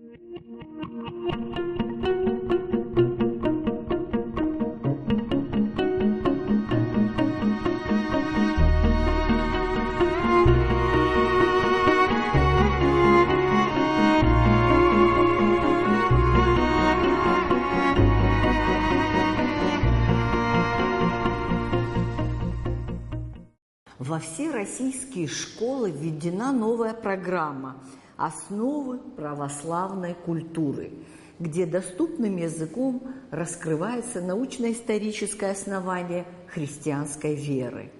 Во все российские школы введена новая программа «Основы православной культуры», где доступным языком раскрывается научно-историческое основание христианской веры.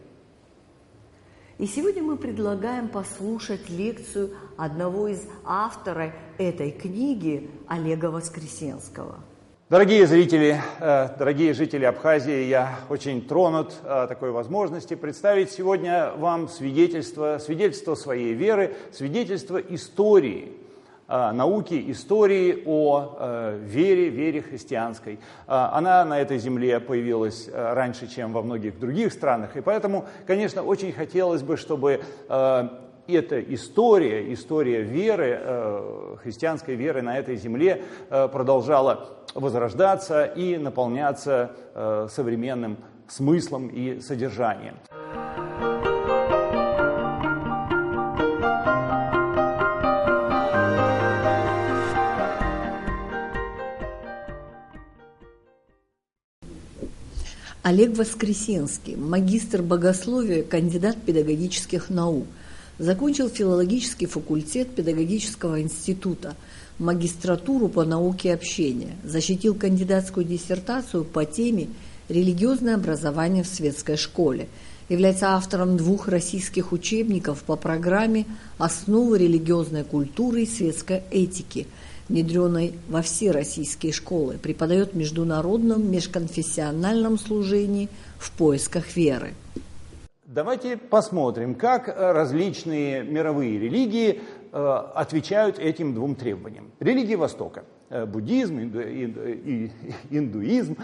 И сегодня мы предлагаем послушать лекцию одного из авторов этой книги, Олега Воскресенского. Дорогие зрители, дорогие жители Абхазии, я очень тронут такой возможности представить сегодня вам свидетельство своей веры, свидетельство истории, науки, истории о вере христианской. Она на этой земле появилась раньше, чем во многих других странах, и поэтому, конечно, очень хотелось бы, чтобы эта история веры, христианской веры на этой земле продолжала возрождаться и наполняться современным смыслом и содержанием. Олег Воскресенский, магистр богословия, кандидат педагогических наук. Закончил филологический факультет педагогического института, магистратуру по науке общения. Защитил кандидатскую диссертацию по теме «Религиозное образование в светской школе». Является автором 2 российских учебников по программе «Основы религиозной культуры и светской этики», внедренной во все российские школы. Преподает в международном межконфессиональном служении в поисках веры. Давайте посмотрим, как различные мировые религии отвечают этим 2 требованиям. Религии Востока, буддизм, индуизм,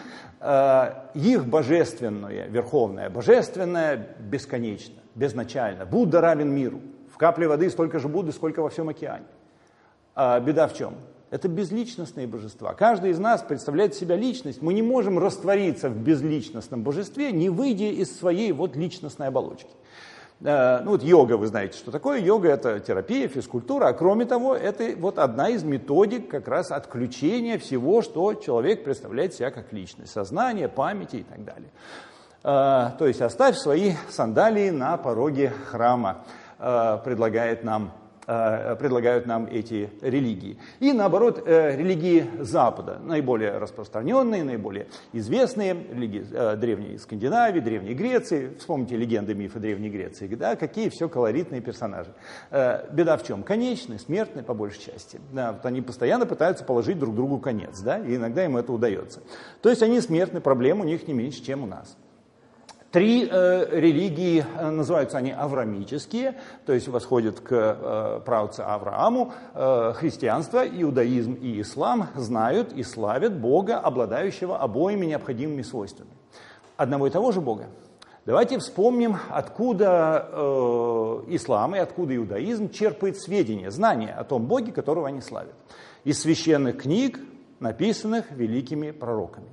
их божественное, верховное божественное бесконечно, безначально. Будда равен миру. В капле воды столько же Будды, сколько во всем океане. Беда в чем? Это безличностные божества. Каждый из нас представляет себя личность. Мы не можем раствориться в безличностном божестве, не выйдя из своей личностной оболочки. Йога, вы знаете, что такое. Йога – это терапия, физкультура, а кроме того, это одна из методик как раз отключения всего, что человек представляет себя как личность. Сознание, памяти и так далее. То есть оставь свои сандалии на пороге храма, предлагают нам эти религии. И наоборот, религии Запада, наиболее распространенные, наиболее известные, религии древней Скандинавии, древней Греции. Вспомните легенды, мифы древней Греции, да, какие все колоритные персонажи. Беда в чем? Конечные, смертные по большей части. Да, они постоянно пытаются положить друг другу конец, да, и иногда им это удается. То есть они смертны, проблем у них не меньше, чем у нас. 3 религии, называются они авраамические, то есть восходят к праотцу Аврааму. Христианство, иудаизм и ислам знают и славят Бога, обладающего обоими необходимыми свойствами. Одного и того же Бога. Давайте вспомним, откуда ислам и откуда иудаизм черпает сведения, знания о том Боге, которого они славят. Из священных книг, написанных великими пророками.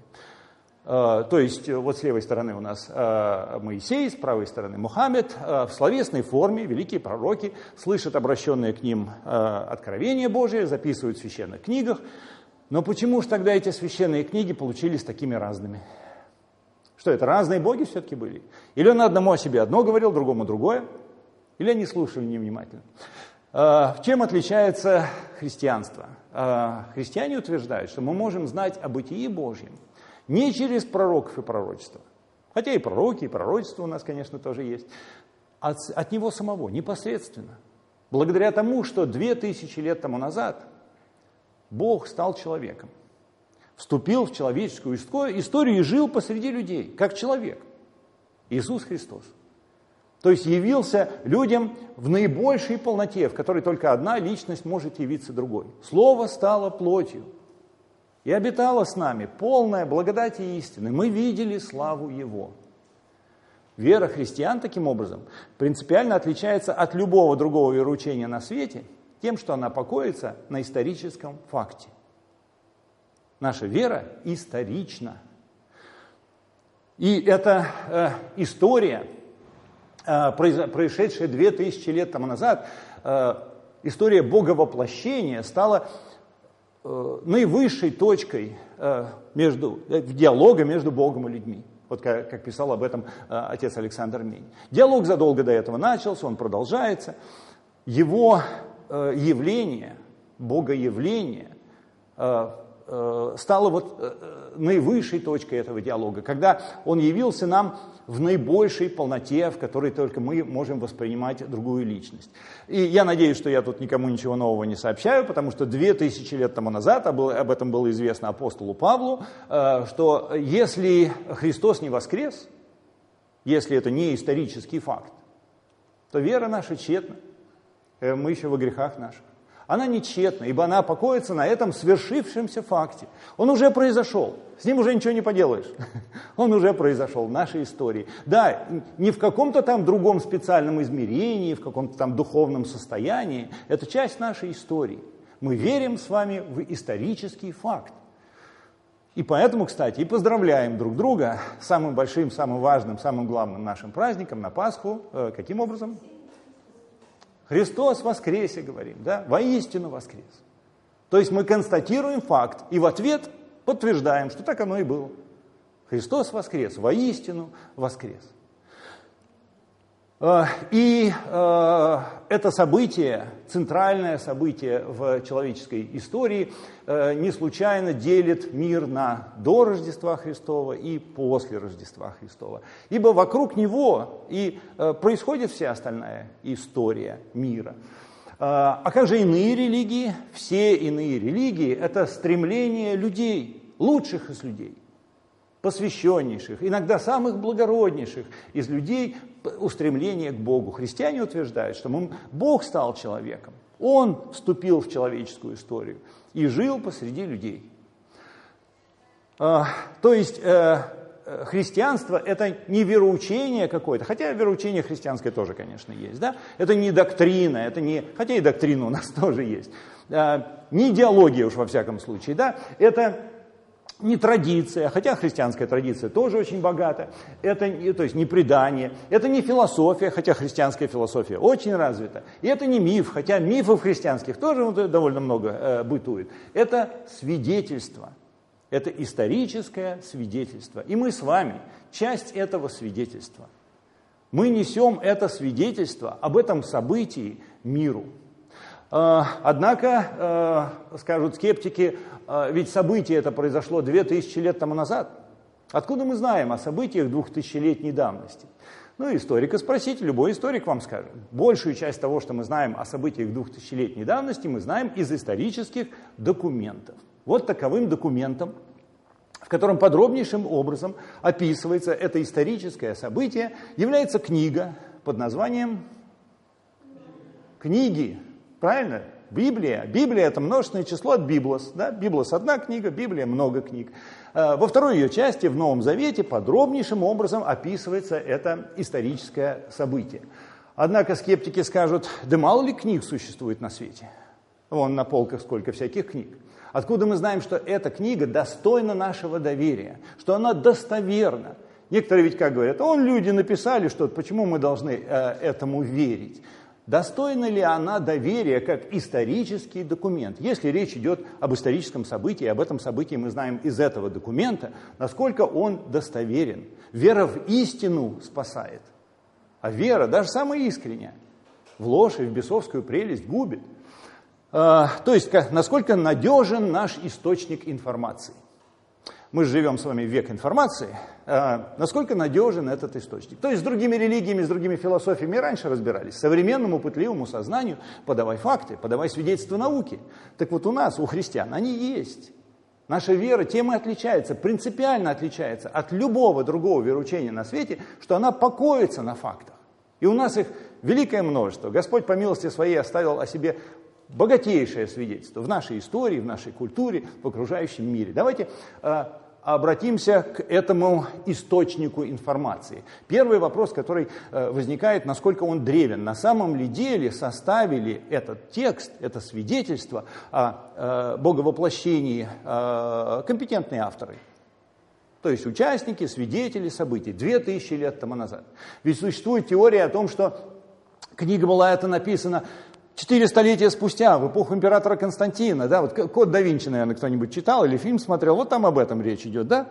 То есть с левой стороны у нас Моисей, с правой стороны Мухаммед. В словесной форме великие пророки слышат обращенные к ним откровения Божие, записывают в священных книгах. Но почему же тогда эти священные книги получились такими разными? Что это, разные боги все-таки были? Или он одному о себе одно говорил, другому другое? Или они слушали невнимательно? Чем отличается христианство? Христиане утверждают, что мы можем знать о бытии Божьем не через пророков и пророчества, хотя и пророки, и пророчества у нас, конечно, тоже есть, от него самого, непосредственно. Благодаря тому, что 2000 лет тому назад Бог стал человеком, вступил в человеческую историю и жил посреди людей, как человек, Иисус Христос. То есть явился людям в наибольшей полноте, в которой только одна личность может явиться другой. Слово стало плотью и обитало с нами, полная благодати и истины. Мы видели славу Его. Вера христиан, таким образом, принципиально отличается от любого другого вероучения на свете Тем, что она покоится на историческом факте. Наша вера исторична. И эта история, происшедшая 2000 лет тому назад, история Боговоплощения стала наивысшей точкой диалога между Богом и людьми. Вот как писал об этом отец Александр Мень. Диалог задолго до этого начался, он продолжается. Его явление, богоявление, стало вот наивысшей точкой этого диалога, когда он явился нам в наибольшей полноте, в которой только мы можем воспринимать другую личность. И я надеюсь, что я тут никому ничего нового не сообщаю, потому что 2000 лет тому назад об этом было известно апостолу Павлу, что если Христос не воскрес, если это не исторический факт, то вера наша тщетна. Мы еще во грехах наших. Она нечетна, ибо она покоится на этом свершившемся факте. Он уже произошел, с ним уже ничего не поделаешь. Он уже произошел в нашей истории. Да, не в каком-то там другом специальном измерении, в каком-то там духовном состоянии. Это часть нашей истории. Мы верим с вами в исторический факт. И поэтому, кстати, и поздравляем друг друга с самым большим, самым важным, самым главным нашим праздником на Пасху. Каким образом? Христос воскресе, говорим, да? Воистину воскрес. То есть мы констатируем факт и в ответ подтверждаем, что так оно и было. Христос воскрес, воистину воскрес. И это событие, центральное событие в человеческой истории, не случайно делит мир на до Рождества Христова и после Рождества Христова. Ибо вокруг него и происходит вся остальная история мира. А как же иные религии? Все иные религии – это стремление людей, лучших из людей, посвященнейших, иногда самых благороднейших из людей, устремление к Богу. Христиане утверждают, что Бог стал человеком, Он вступил в человеческую историю и жил посреди людей. То есть христианство – это не вероучение какое-то, хотя вероучение христианское тоже, конечно, есть. Да? Это не доктрина, это не, хотя и доктрина у нас тоже есть. Не идеология уж во всяком случае. Да? Это не традиция, хотя христианская традиция тоже очень богата, это, то есть не предание, это не философия, хотя христианская философия очень развита, и это не миф, хотя мифов христианских тоже довольно много бытует. Это свидетельство, это историческое свидетельство, и мы с вами часть этого свидетельства. Мы несем это свидетельство об этом событии миру. Однако, скажут скептики, ведь событие это произошло 2000 лет тому назад. Откуда мы знаем о событиях 2000-летней давности? Ну, историка спросите, любой историк вам скажет. Большую часть того, что мы знаем о событиях 2000-летней давности, мы знаем из исторических документов. Вот таковым документом, в котором подробнейшим образом описывается это историческое событие, является книга под названием «Книги». Правильно? Библия. Библия – это множественное число от Библос. Да? Библос – одна книга, Библия – много книг. Во второй ее части, в Новом Завете, подробнейшим образом описывается это историческое событие. Однако скептики скажут, да мало ли книг существует на свете. Вон на полках сколько всяких книг. Откуда мы знаем, что эта книга достойна нашего доверия, что она достоверна? Некоторые ведь как говорят, люди написали что-то, почему мы должны этому верить? Достойна ли она доверия как исторический документ? Если речь идет об историческом событии, об этом событии мы знаем из этого документа, насколько он достоверен. Вера в истину спасает. А вера, даже самая искренняя, в ложь и в бесовскую прелесть губит. То есть, насколько надежен наш источник информации. Мы живем с вами в век информации, насколько надежен этот источник. То есть с другими религиями, с другими философиями раньше разбирались. Современному пытливому сознанию подавай факты, подавай свидетельства науки. Так вот у нас, у христиан, они есть. Наша вера тем и отличается, принципиально отличается от любого другого вероучения на свете, что она покоится на фактах. И у нас их великое множество. Господь по милости своей оставил о себе богатейшее свидетельство в нашей истории, в нашей культуре, в окружающем мире. Давайте обратимся к этому источнику информации. Первый вопрос, который возникает, насколько он древен. На самом ли деле составили этот текст, это свидетельство о боговоплощении компетентные авторы? То есть участники, свидетели событий 2000 лет тому назад. Ведь существует теория о том, что книга была эта написана 4 столетия спустя, в эпоху императора Константина. Да? Вот «Код да Винчи», наверное, кто-нибудь читал или фильм смотрел, вот там об этом речь идет. Да?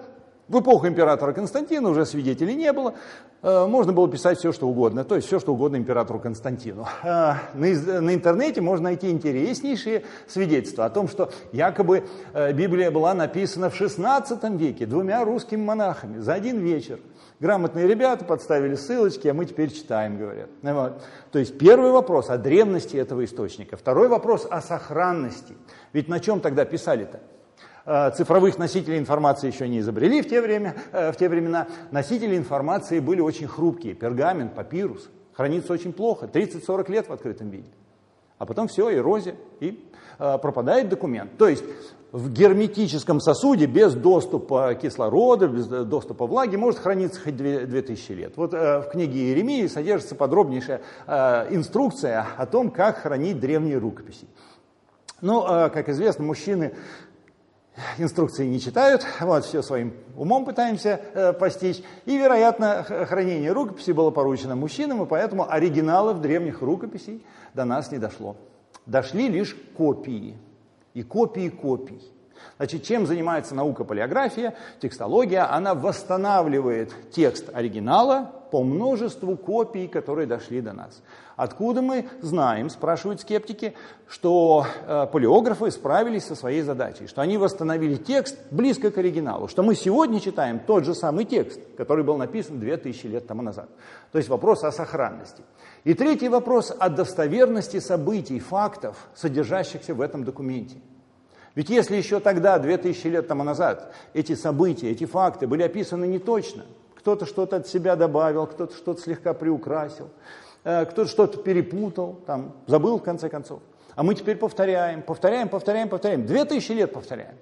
В эпоху императора Константина уже свидетелей не было, можно было писать все, что угодно, то есть все, что угодно императору Константину. На интернете можно найти интереснейшие свидетельства о том, что якобы Библия была написана в XVI веке 2 русскими монахами за один вечер. Грамотные ребята подставили ссылочки, а мы теперь читаем, говорят. Вот. То есть первый вопрос о древности этого источника. Второй вопрос о сохранности. Ведь на чем тогда писали-то? Цифровых носителей информации еще не изобрели в те времена. Носители информации были очень хрупкие. Пергамент, папирус. Хранится очень плохо. 30-40 лет в открытом виде. А потом все, эрозия, и пропадает документ. То есть в герметическом сосуде без доступа кислорода, без доступа влаги может храниться хоть 2000 лет. Вот в книге Иеремии содержится подробнейшая инструкция о том, как хранить древние рукописи. Ну, как известно, мужчины инструкции не читают, вот, все своим умом пытаемся постичь. И, вероятно, хранение рукописей было поручено мужчинам, и поэтому оригиналов древних рукописей до нас не дошло. Дошли лишь копии. И копии копий. Значит, чем занимается наука палеография, текстология? Она восстанавливает текст оригинала по множеству копий, которые дошли до нас. Откуда мы знаем, спрашивают скептики, что палеографы справились со своей задачей, что они восстановили текст близко к оригиналу, что мы сегодня читаем тот же самый текст, который был написан 2000 лет тому назад. То есть вопрос о сохранности. И третий вопрос о достоверности событий, фактов, содержащихся в этом документе. Ведь если еще тогда, 2000 лет тому назад, эти события, эти факты были описаны неточно, кто-то что-то от себя добавил, кто-то что-то слегка приукрасил, кто-то что-то перепутал, там, забыл в конце концов. А мы теперь повторяем. 2000 лет повторяем.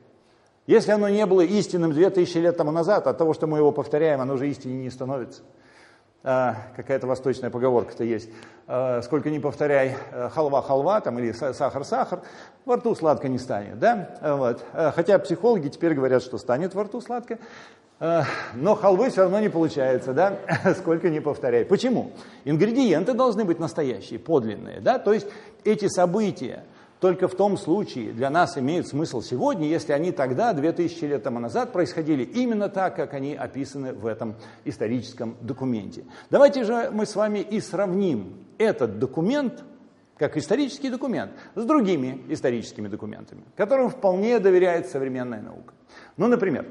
Если оно не было истинным 2000 лет тому назад, от того, что мы его повторяем, оно же истиной не становится. Какая-то восточная поговорка-то есть. Сколько ни повторяй, халва, там, или сахар, во рту сладко не станет. Да? Вот. Хотя психологи теперь говорят, что станет во рту сладко, но халвы все равно не получается, да? Сколько ни повторяй. Почему? Ингредиенты должны быть настоящие, подлинные. Да? То есть эти события только в том случае для нас имеют смысл сегодня, если они тогда, 2000 лет тому назад, происходили именно так, как они описаны в этом историческом документе. Давайте же мы с вами и сравним этот документ, как исторический документ, с другими историческими документами, которым вполне доверяет современная наука. Ну, например,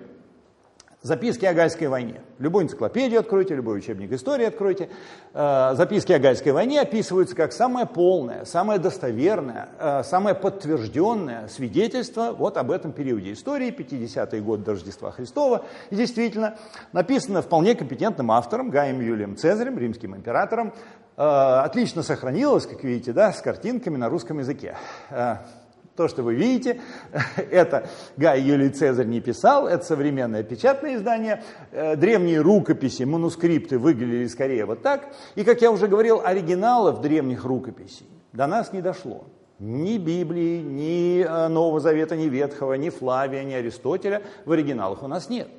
записки о Гальской войне. Любую энциклопедию откройте, любой учебник истории откройте. Записки о Гальской войне описываются как самое полное, самое достоверное, самое подтвержденное свидетельство вот об этом периоде истории, 50-й год до Рождества Христова. И действительно, написано вполне компетентным автором, Гаем Юлием Цезарем, римским императором. Отлично сохранилось, как видите, да, с картинками на русском языке. То, что вы видите, это Гай Юлий Цезарь не писал, это современное печатное издание. Древние рукописи, манускрипты выглядели скорее вот так. И, как я уже говорил, оригиналов древних рукописей до нас не дошло. Ни Библии, ни Нового Завета, ни Ветхого, ни Флавия, ни Аристотеля в оригиналах у нас нет.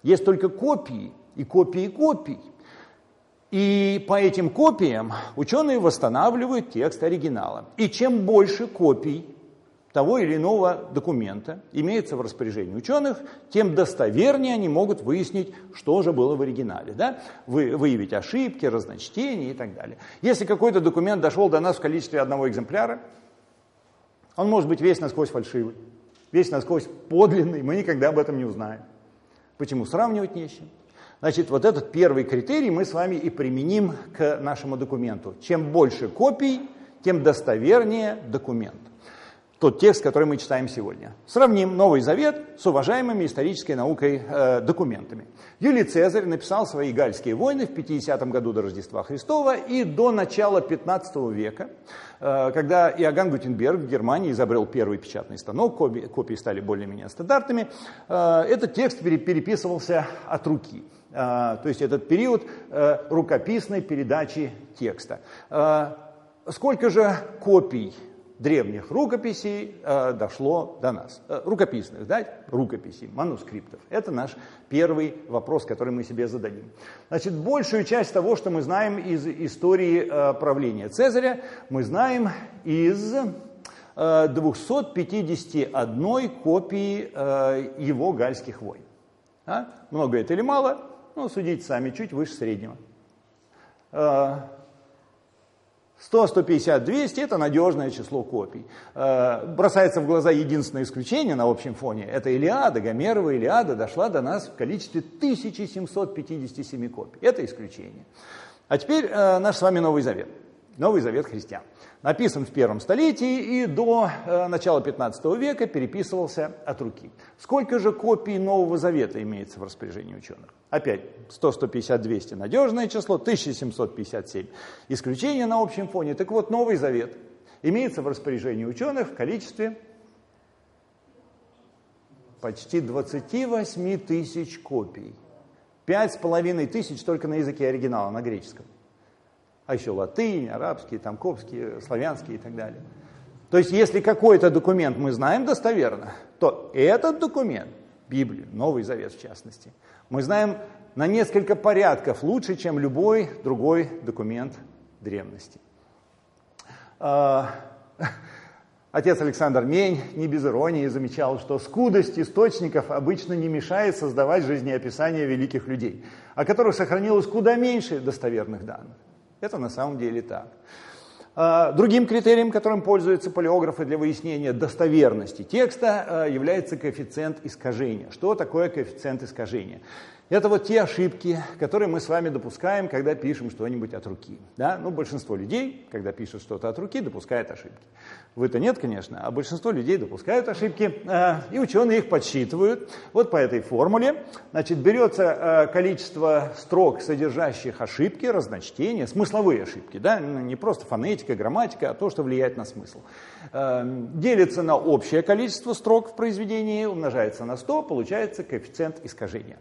Есть только копии и копии копий. И по этим копиям ученые восстанавливают текст оригинала. И чем больше копий того или иного документа имеется в распоряжении ученых, тем достовернее они могут выяснить, что же было в оригинале. Да? Выявить ошибки, разночтения и так далее. Если какой-то документ дошел до нас в количестве одного экземпляра, он может быть весь насквозь фальшивый, весь насквозь подлинный, мы никогда об этом не узнаем. Почему? Сравнивать не с чем. Значит, вот этот первый критерий мы с вами и применим к нашему документу. Чем больше копий, тем достовернее документ. тот текст, который мы читаем сегодня. Сравним Новый Завет с уважаемыми исторической наукой документами. Юлий Цезарь написал свои Гальские войны в 50 году до Рождества Христова и до начала 15 века, когда Иоганн Гутенберг в Германии изобрел первый печатный станок, копии стали более-менее стандартными, этот текст переписывался от руки. То есть этот период рукописной передачи текста. Сколько же копий древних рукописей дошло до нас? Рукописных, да? Рукописей, манускриптов. Это наш первый вопрос, который мы себе зададим. Значит, большую часть того, что мы знаем из истории правления Цезаря, мы знаем из 251 копии его гальских войн. Много это или мало? Ну, судите сами, чуть выше среднего. 100, 150, 200 – это надежное число копий. Бросается в глаза единственное исключение на общем фоне. Это Илиада, Гомерова Илиада дошла до нас в количестве 1757 копий. Это исключение. А теперь наш с вами Новый Завет. Новый Завет христиан. Написан в первом столетии и до начала 15 века переписывался от руки. Сколько же копий Нового Завета имеется в распоряжении ученых? Опять 100, 150, 200 надежное число, 1757 исключение на общем фоне. Так вот, Новый Завет имеется в распоряжении ученых в количестве почти 28 тысяч копий. 5500 только на языке оригинала, на греческом. А еще латынь, арабские, там, коптские, славянские и так далее. То есть, если какой-то документ мы знаем достоверно, то этот документ, Библию, Новый Завет в частности, мы знаем на несколько порядков лучше, чем любой другой документ древности. Отец Александр Мень не без иронии замечал, что скудость источников обычно не мешает создавать жизнеописания великих людей, о которых сохранилось куда меньше достоверных данных. Это на самом деле так. Другим критерием, которым пользуются палеографы для выяснения достоверности текста, является коэффициент искажения. Что такое коэффициент искажения? Это вот те ошибки, которые мы с вами допускаем, когда пишем что-нибудь от руки. Да? Ну, большинство людей, когда пишут что-то от руки, допускают ошибки. Вы-то нет, конечно, а большинство людей допускают ошибки, и ученые их подсчитывают. Вот по этой формуле, значит, берется количество строк, содержащих ошибки, разночтения, смысловые ошибки, да? Не просто фонетика, грамматика, а то, что влияет на смысл. Делится на общее количество строк в произведении, умножается на 100, получается коэффициент искажения.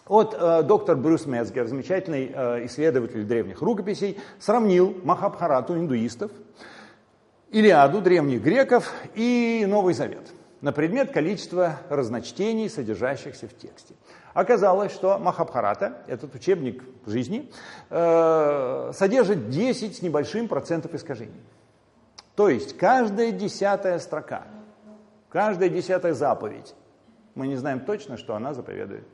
Вот доктор Брюс Мецгер, замечательный исследователь древних рукописей, сравнил Махабхарату индуистов, Илиаду древних греков и Новый Завет на предмет количества разночтений, содержащихся в тексте. Оказалось, что Махабхарата, этот учебник жизни, содержит 10 с небольшим процентов искажений. То есть каждая 10-я строка, каждая 10-я заповедь, мы не знаем точно, что она заповедует.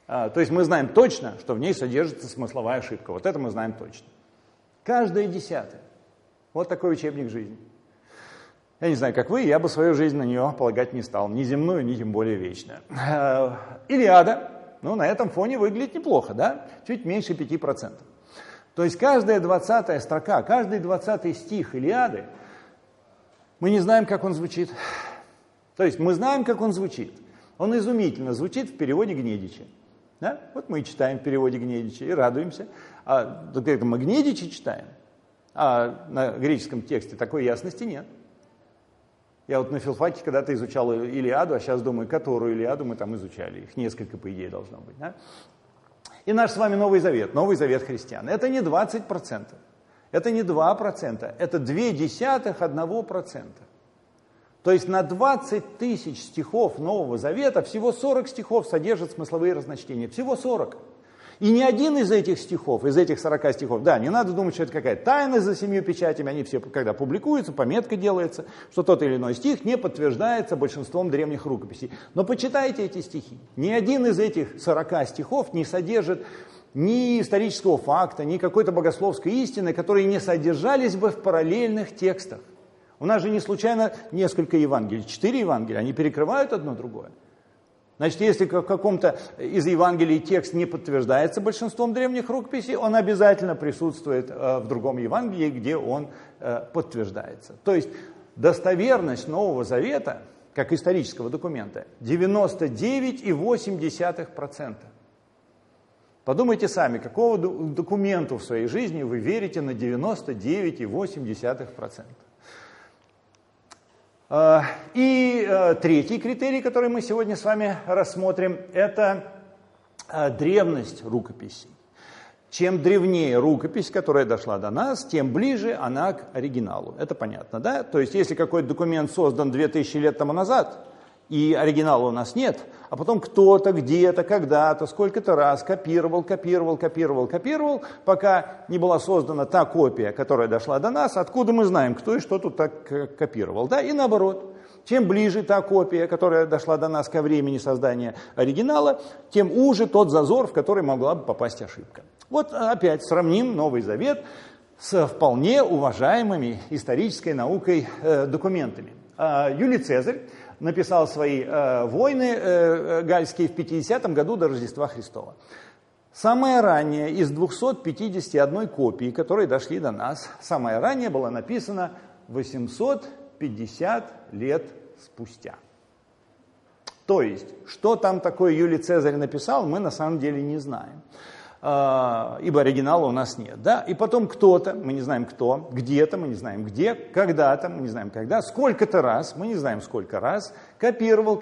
То есть мы знаем точно, что в ней содержится смысловая ошибка. Вот это мы знаем точно. Каждая 10-я. Вот такой учебник жизни. Я не знаю, как вы, я бы свою жизнь на нее полагать не стал. Ни земную, ни тем более вечную. Илиада, ну, на этом фоне выглядит неплохо, да? Чуть меньше 5%. То есть каждая 20-я строка, каждый 20-й стих Илиады, мы не знаем, как он звучит. То есть мы знаем, как он звучит. Он изумительно звучит в переводе Гнедича. Да? Вот мы и читаем в переводе Гнедича и радуемся. Только мы Гнедича читаем, а на греческом тексте такой ясности нет. Я вот на филфаке когда-то изучал Илиаду, а сейчас думаю, которую Илиаду мы там изучали. Их несколько, по идее, должно быть. Да? И наш с вами Новый Завет христиан. Это не 20%, это не 2%, это 0,2%. То есть на 20 тысяч стихов Нового Завета всего 40 стихов содержат смысловые разночтения. Всего 40. И ни один из этих стихов, из этих 40 стихов, да, не надо думать, что это какая-то тайна за 7 печатями, они все, когда публикуются, пометка делается, что тот или иной стих не подтверждается большинством древних рукописей. Но почитайте эти стихи. Ни один из этих 40 стихов не содержит ни исторического факта, ни какой-то богословской истины, которые не содержались бы в параллельных текстах. У нас же не случайно несколько Евангелий, 4 Евангелия, они перекрывают одно другое. Значит, если в каком-то из Евангелий текст не подтверждается большинством древних рукописей, он обязательно присутствует в другом Евангелии, где он подтверждается. То есть достоверность Нового Завета, как исторического документа, 99,8%. Подумайте сами, какого документу в своей жизни вы верите на 99,8%. И третий критерий, который мы сегодня с вами рассмотрим, это древность рукописей. Чем древнее рукопись, которая дошла до нас, тем ближе она к оригиналу. Это понятно, да? То есть, если какой-то документ создан 2000 лет тому назад, и оригинала у нас нет, а потом кто-то, где-то, когда-то, сколько-то раз копировал, пока не была создана та копия, которая дошла до нас, откуда мы знаем, кто и что тут так копировал, да? И наоборот. Чем ближе та копия, которая дошла до нас ко времени создания оригинала, тем уже тот зазор, в который могла бы попасть ошибка. Вот опять сравним Новый Завет с вполне уважаемыми исторической наукой документами. Юлий Цезарь написал свои войны гальские в 50 году до Рождества Христова. Самая ранняя из 251 копий, которые дошли до нас, самая ранняя была написана 850 лет спустя. То есть, что там такое Юлий Цезарь написал, мы на самом деле не знаем. Ибо оригинала у нас нет. Да? И потом кто-то, мы не знаем кто, где-то, мы не знаем где, когда-то, мы не знаем когда, сколько-то раз, мы не знаем сколько раз, копировал,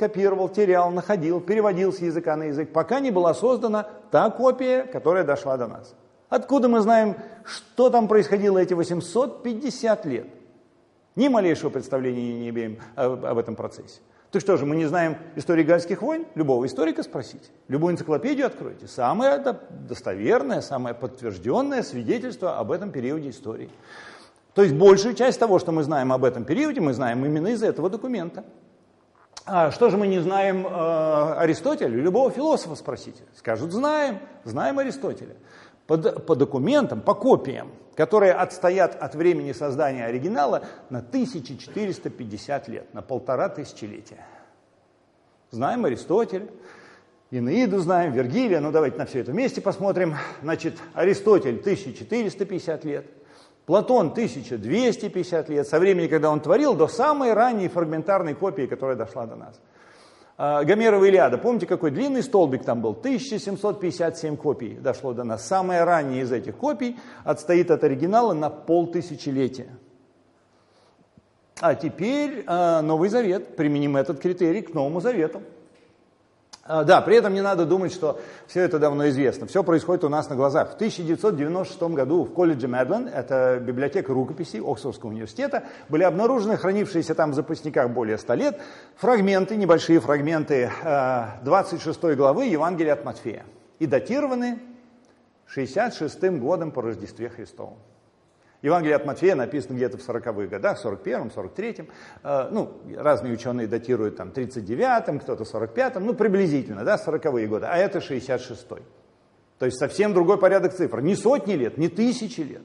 терял, находил, переводил с языка на язык, пока не была создана та копия, которая дошла до нас. Откуда мы знаем, что там происходило эти 850 лет? Ни малейшего представления не имеем об этом процессе. Так что же, мы не знаем истории гальских войн? Любого историка спросите. Любую энциклопедию откройте. Самое достоверное, самое подтвержденное свидетельство об этом периоде истории. То есть большую часть того, что мы знаем об этом периоде, мы знаем именно из этого документа. А что же мы не знаем Аристотеля? Любого философа спросите. Скажут, знаем Аристотеля. По документам, по копиям, которые отстоят от времени создания оригинала на 1450 лет, на 1500-летия. Знаем Аристотеля, Энеиду знаем, Вергилия, ну давайте на все это вместе посмотрим. Значит, Аристотель 1450 лет, Платон 1250 лет, со времени, когда он творил, до самой ранней фрагментарной копии, которая дошла до нас. Гомерова Илиада, помните, какой длинный столбик там был? 1757 копий дошло до нас. Самая ранняя из этих копий отстоит от оригинала на 5000-летия. А теперь Новый Завет. Применим этот критерий к Новому Завету. Да, при этом не надо думать, что все это давно известно. Все происходит у нас на глазах. В 1996 году в колледже Медлен, это библиотека рукописей Оксфордского университета, были обнаружены хранившиеся там в запасниках более 100 лет фрагменты, небольшие фрагменты 26 главы Евангелия от Матфея. И датированы 66-м годом по Рождестве Христовом. Евангелие от Матфея написано где-то в 40-х годах, 41-м, 43-м. Ну, разные ученые датируют там 39-м, кто-то 45-м, ну, приблизительно, да, 40-е годы. А это 66-й. То есть совсем другой порядок цифр. Не сотни лет, не тысячи лет.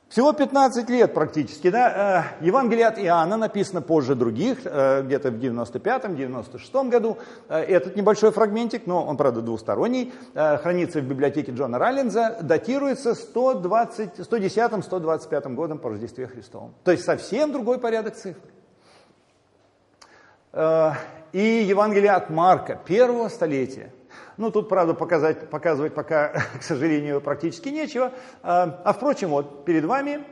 Всего 15 лет практически, да. Евангелие от Иоанна написано позже других, где-то в 95-м, 96-м году. Этот небольшой фрагментик, но он, правда, двусторонний, хранится в библиотеке Джона Раллинза, датируется 110-125 годом по Рождестве Христовом. То есть совсем другой порядок цифр. И Евангелие от Марка, первого столетия. Ну, тут, правда, показывать пока, к сожалению, практически нечего. А впрочем, вот перед вами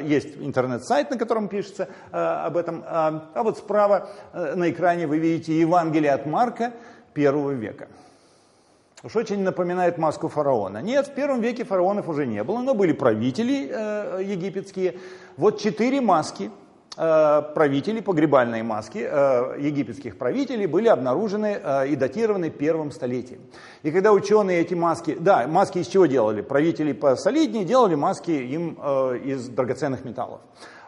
есть интернет-сайт, на котором пишется об этом. А вот справа на экране вы видите Евангелие от Марка первого века. Уж очень напоминает маску фараона. Нет, в первом веке фараонов уже не было, но были правители египетские. Вот 4 маски. Правители, погребальные маски египетских правителей были обнаружены и датированы первым столетием. И когда ученые эти маски, да, маски из чего делали? Правители посолиднее делали маски им из драгоценных металлов.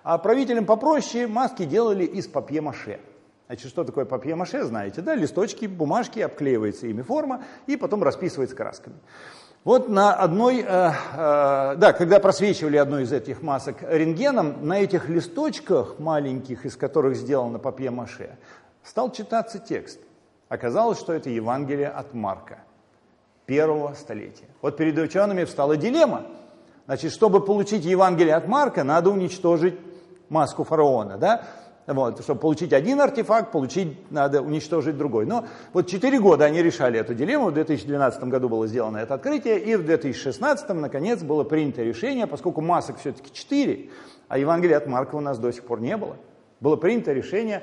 А правителям попроще маски делали из папье-маше. Значит, что такое папье-маше, знаете, да? Листочки, бумажки, обклеивается ими форма и потом расписывается красками. Вот на одной, когда просвечивали одну из этих масок рентгеном, на этих листочках маленьких, из которых сделано папье-маше, стал читаться текст. Оказалось, что это Евангелие от Марка, первого столетия. Вот перед учеными встала дилемма. Значит, чтобы получить Евангелие от Марка, надо уничтожить маску фараона, да? Вот, чтобы получить один артефакт, надо уничтожить другой. Но вот 4 года они решали эту дилемму, в 2012 году было сделано это открытие, и в 2016 наконец было принято решение, поскольку масок все-таки 4, а Евангелия от Марка у нас до сих пор не было, было принято решение,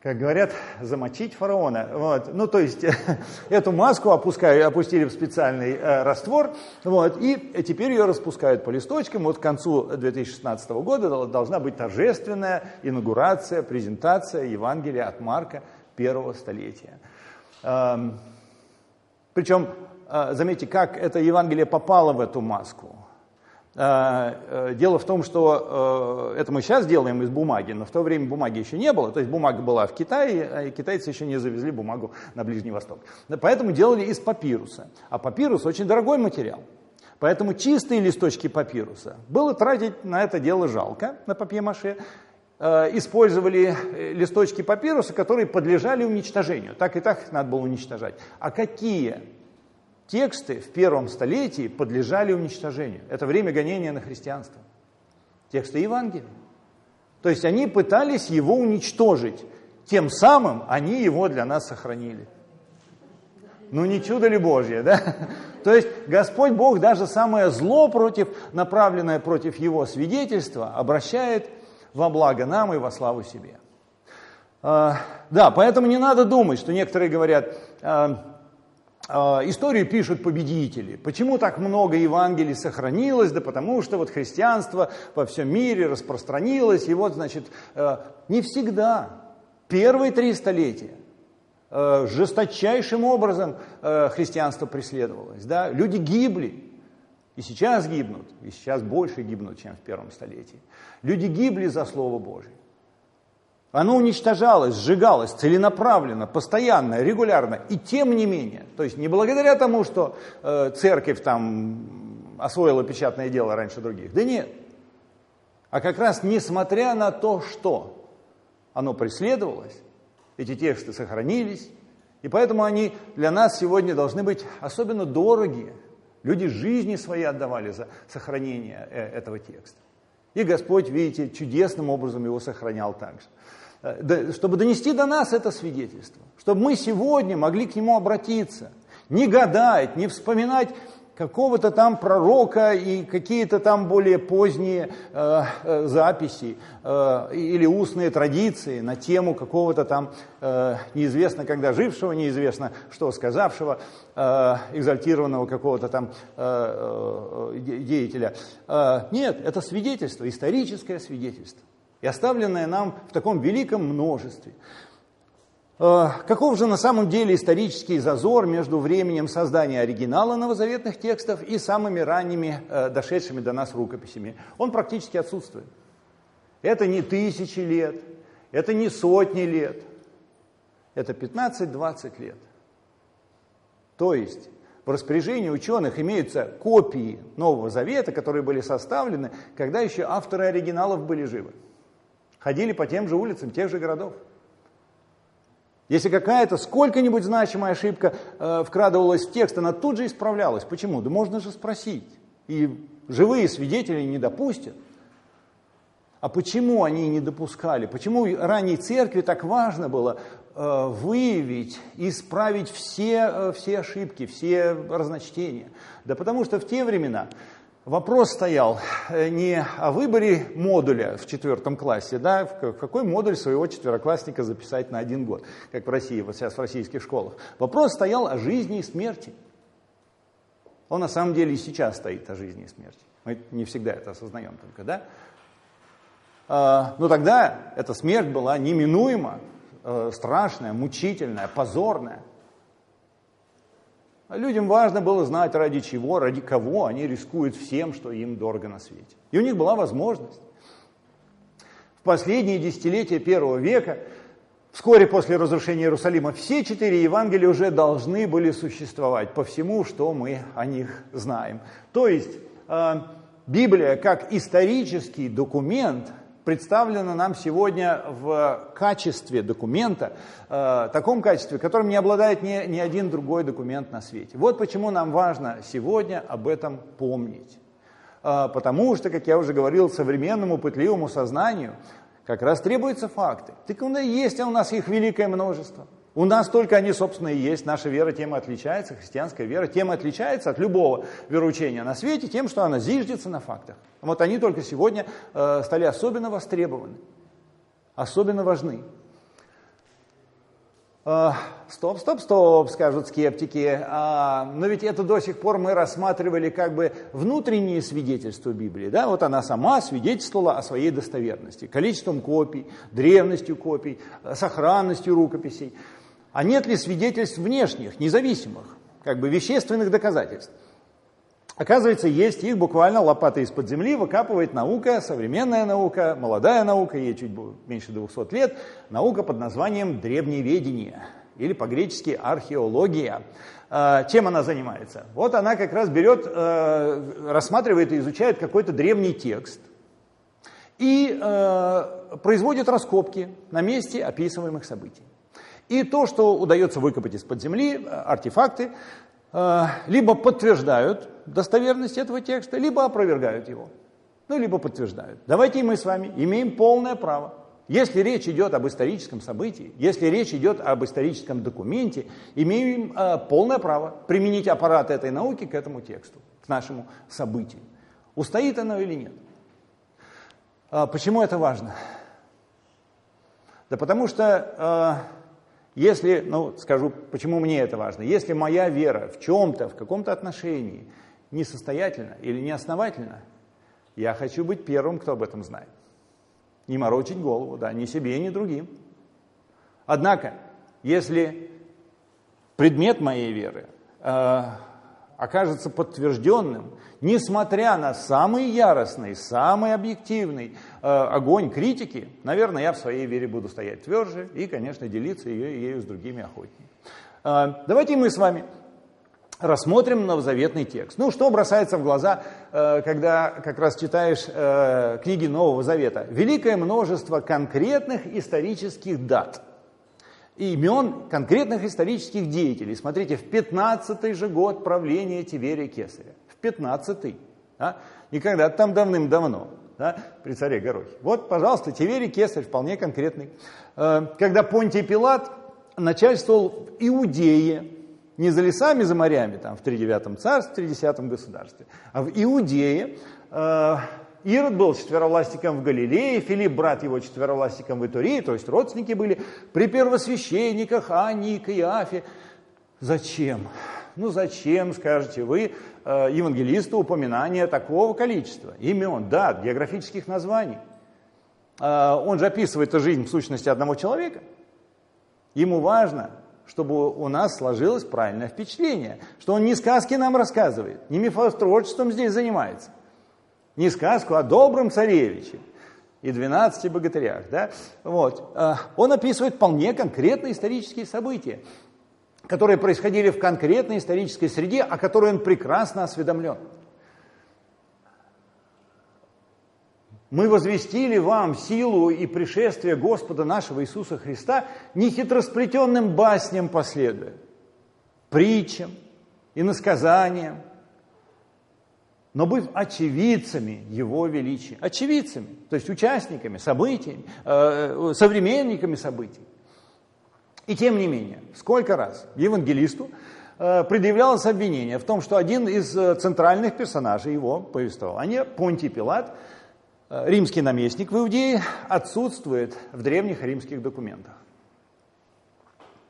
как говорят, замочить фараона. Вот. Ну, то есть, эту маску опустили в специальный раствор, вот, и теперь ее распускают по листочкам. Вот к концу 2016 года должна быть торжественная инаугурация, презентация Евангелия от Марка первого столетия. Причем, заметьте, как это Евангелие попало в эту маску. Дело в том, что это мы сейчас делаем из бумаги, но в то время бумаги еще не было, то есть бумага была в Китае, а китайцы еще не завезли бумагу на Ближний Восток. Поэтому делали из папируса, а папирус очень дорогой материал. Поэтому чистые листочки папируса было тратить на это дело жалко, на папье-маше. Использовали листочки папируса, которые подлежали уничтожению, так и так их надо было уничтожать. А какие тексты в первом столетии подлежали уничтожению? Это время гонения на христианство. Тексты Евангелия. То есть они пытались его уничтожить. Тем самым они его для нас сохранили. Ну не чудо ли Божье, да? То есть Господь Бог даже самое зло, направленное против Его свидетельства, обращает во благо нам и во славу себе. Да, поэтому не надо думать, что некоторые говорят... Историю пишут победители. Почему так много Евангелий сохранилось? Да потому что вот христианство во всем мире распространилось. И вот, значит, не всегда. Первые 3 столетия жесточайшим образом христианство преследовалось. Да? Люди гибли. И сейчас гибнут. И сейчас больше гибнут, чем в первом столетии. Люди гибли за Слово Божие. Оно уничтожалось, сжигалось целенаправленно, постоянно, регулярно. И тем не менее, то есть не благодаря тому, что церковь там освоила печатное дело раньше других. Да нет. А как раз несмотря на то, что оно преследовалось, эти тексты сохранились. И поэтому они для нас сегодня должны быть особенно дороги. Люди жизни свои отдавали за сохранение этого текста. И Господь, видите, чудесным образом его сохранял также. Чтобы донести до нас это свидетельство, чтобы мы сегодня могли к нему обратиться, не гадать, не вспоминать какого-то там пророка и какие-то там более поздние записи или устные традиции на тему какого-то там неизвестно когда жившего, неизвестно что сказавшего, экзальтированного какого-то там деятеля. Нет, это свидетельство, историческое свидетельство. И оставленное нам в таком великом множестве. Каков же на самом деле исторический зазор между временем создания оригинала новозаветных текстов и самыми ранними, дошедшими до нас рукописями? Он практически отсутствует. Это не 1000 лет, это не сотни лет, это 15-20 лет. То есть в распоряжении ученых имеются копии Нового Завета, которые были составлены, когда еще авторы оригиналов были живы. Ходили по тем же улицам тех же городов. Если какая-то сколько-нибудь значимая ошибка вкрадывалась в текст, она тут же исправлялась. Почему? Да можно же спросить. И живые свидетели не допустят. А почему они не допускали? Почему ранней церкви так важно было выявить, исправить все ошибки, все разночтения? Да потому что в те времена вопрос стоял не о выборе модуля в 4 классе, да, в какой модуль своего четвероклассника записать на 1 год, как в России, вот сейчас в российских школах. Вопрос стоял о жизни и смерти. Он на самом деле и сейчас стоит о жизни и смерти. Мы не всегда это осознаем только, да? Но тогда эта смерть была неминуема, страшная, мучительная, позорная. Людям важно было знать, ради чего, ради кого они рискуют всем, что им дорого на свете. И у них была возможность. В последние десятилетия первого века, вскоре после разрушения Иерусалима, все 4 Евангелия уже должны были существовать по всему, что мы о них знаем. То есть Библия как исторический документ представлена нам сегодня в качестве документа, таком качестве, которым не обладает ни один другой документ на свете. Вот почему нам важно сегодня об этом помнить. Потому что, как я уже говорил, современному пытливому сознанию как раз требуются факты. Так оно и есть, а у нас их великое множество. У нас только они, собственно, и есть. Наша вера тем и отличается, христианская вера тем и отличается от любого вероучения на свете, тем, что она зиждется на фактах. Вот они только сегодня стали особенно востребованы, особенно важны. Стоп, скажут скептики, но ведь это до сих пор мы рассматривали как бы внутренние свидетельства Библии, да, вот она сама свидетельствовала о своей достоверности, количеством копий, древностью копий, сохранностью рукописей. А нет ли свидетельств внешних, независимых, как бы вещественных доказательств? Оказывается, есть, их буквально лопатой из-под земли выкапывает наука, современная наука, молодая наука, ей чуть меньше 200 лет, наука под названием древневедение, или по-гречески археология. Чем она занимается? Вот она как раз берет, рассматривает и изучает какой-то древний текст и производит раскопки на месте описываемых событий. И то, что удается выкопать из-под земли, артефакты, либо подтверждают достоверность этого текста, либо опровергают его. Ну, либо подтверждают. Давайте и мы с вами имеем полное право. Если речь идет об историческом событии, если речь идет об историческом документе, имеем полное право применить аппарат этой науки к этому тексту, к нашему событию. Устоит оно или нет? Почему это важно? Да потому что... Если, скажу, почему мне это важно, если моя вера в чем-то, в каком-то отношении несостоятельна или неосновательна, я хочу быть первым, кто об этом знает. Не морочить голову, да, ни себе, ни другим. Однако, если предмет моей веры окажется подтвержденным, несмотря на самый яростный, самый объективный огонь критики, наверное, я в своей вере буду стоять тверже и, конечно, делиться ею с другими охотнее. Давайте мы с вами рассмотрим новозаветный текст. Что бросается в глаза, когда как раз читаешь книги Нового Завета? Великое множество конкретных исторических дат. И имен конкретных исторических деятелей. Смотрите, в 15-й же год правления Тиверия Кесаря. В 15-й. Да? Не когда-то там давным-давно, да, при царе Горохе. Вот, пожалуйста, Тиверий Кесарь вполне конкретный. Когда Понтий Пилат начальствовал в Иудее, не за лесами, за морями, там, в 39-м царстве, в 30-м государстве, а в Иудее... Ирод был четверовластником в Галилее, Филипп, брат его, четверовластником в Итурее, то есть родственники были, при первосвященниках Анне и Каиафе. Зачем? Зачем, скажете вы, евангелисту упоминание такого количества имен, дат, географических названий? Он же описывает жизнь в сущности одного человека. Ему важно, чтобы у нас сложилось правильное впечатление, что он не сказки нам рассказывает, не мифотворчеством здесь занимается. Не сказку о добром царевиче и 12 богатырях. Да? Вот. Он описывает вполне конкретные исторические события, которые происходили в конкретной исторической среде, о которой он прекрасно осведомлен. Мы возвестили вам силу и пришествие Господа нашего Иисуса Христа не хитросплетенным басням последуя, притчам, иносказаниям, но быть очевидцами Его величия. Очевидцами, то есть участниками событий, современниками событий. И тем не менее, сколько раз евангелисту предъявлялось обвинение в том, что один из центральных персонажей его повествования, Понтий Пилат, римский наместник в Иудее, отсутствует в древних римских документах.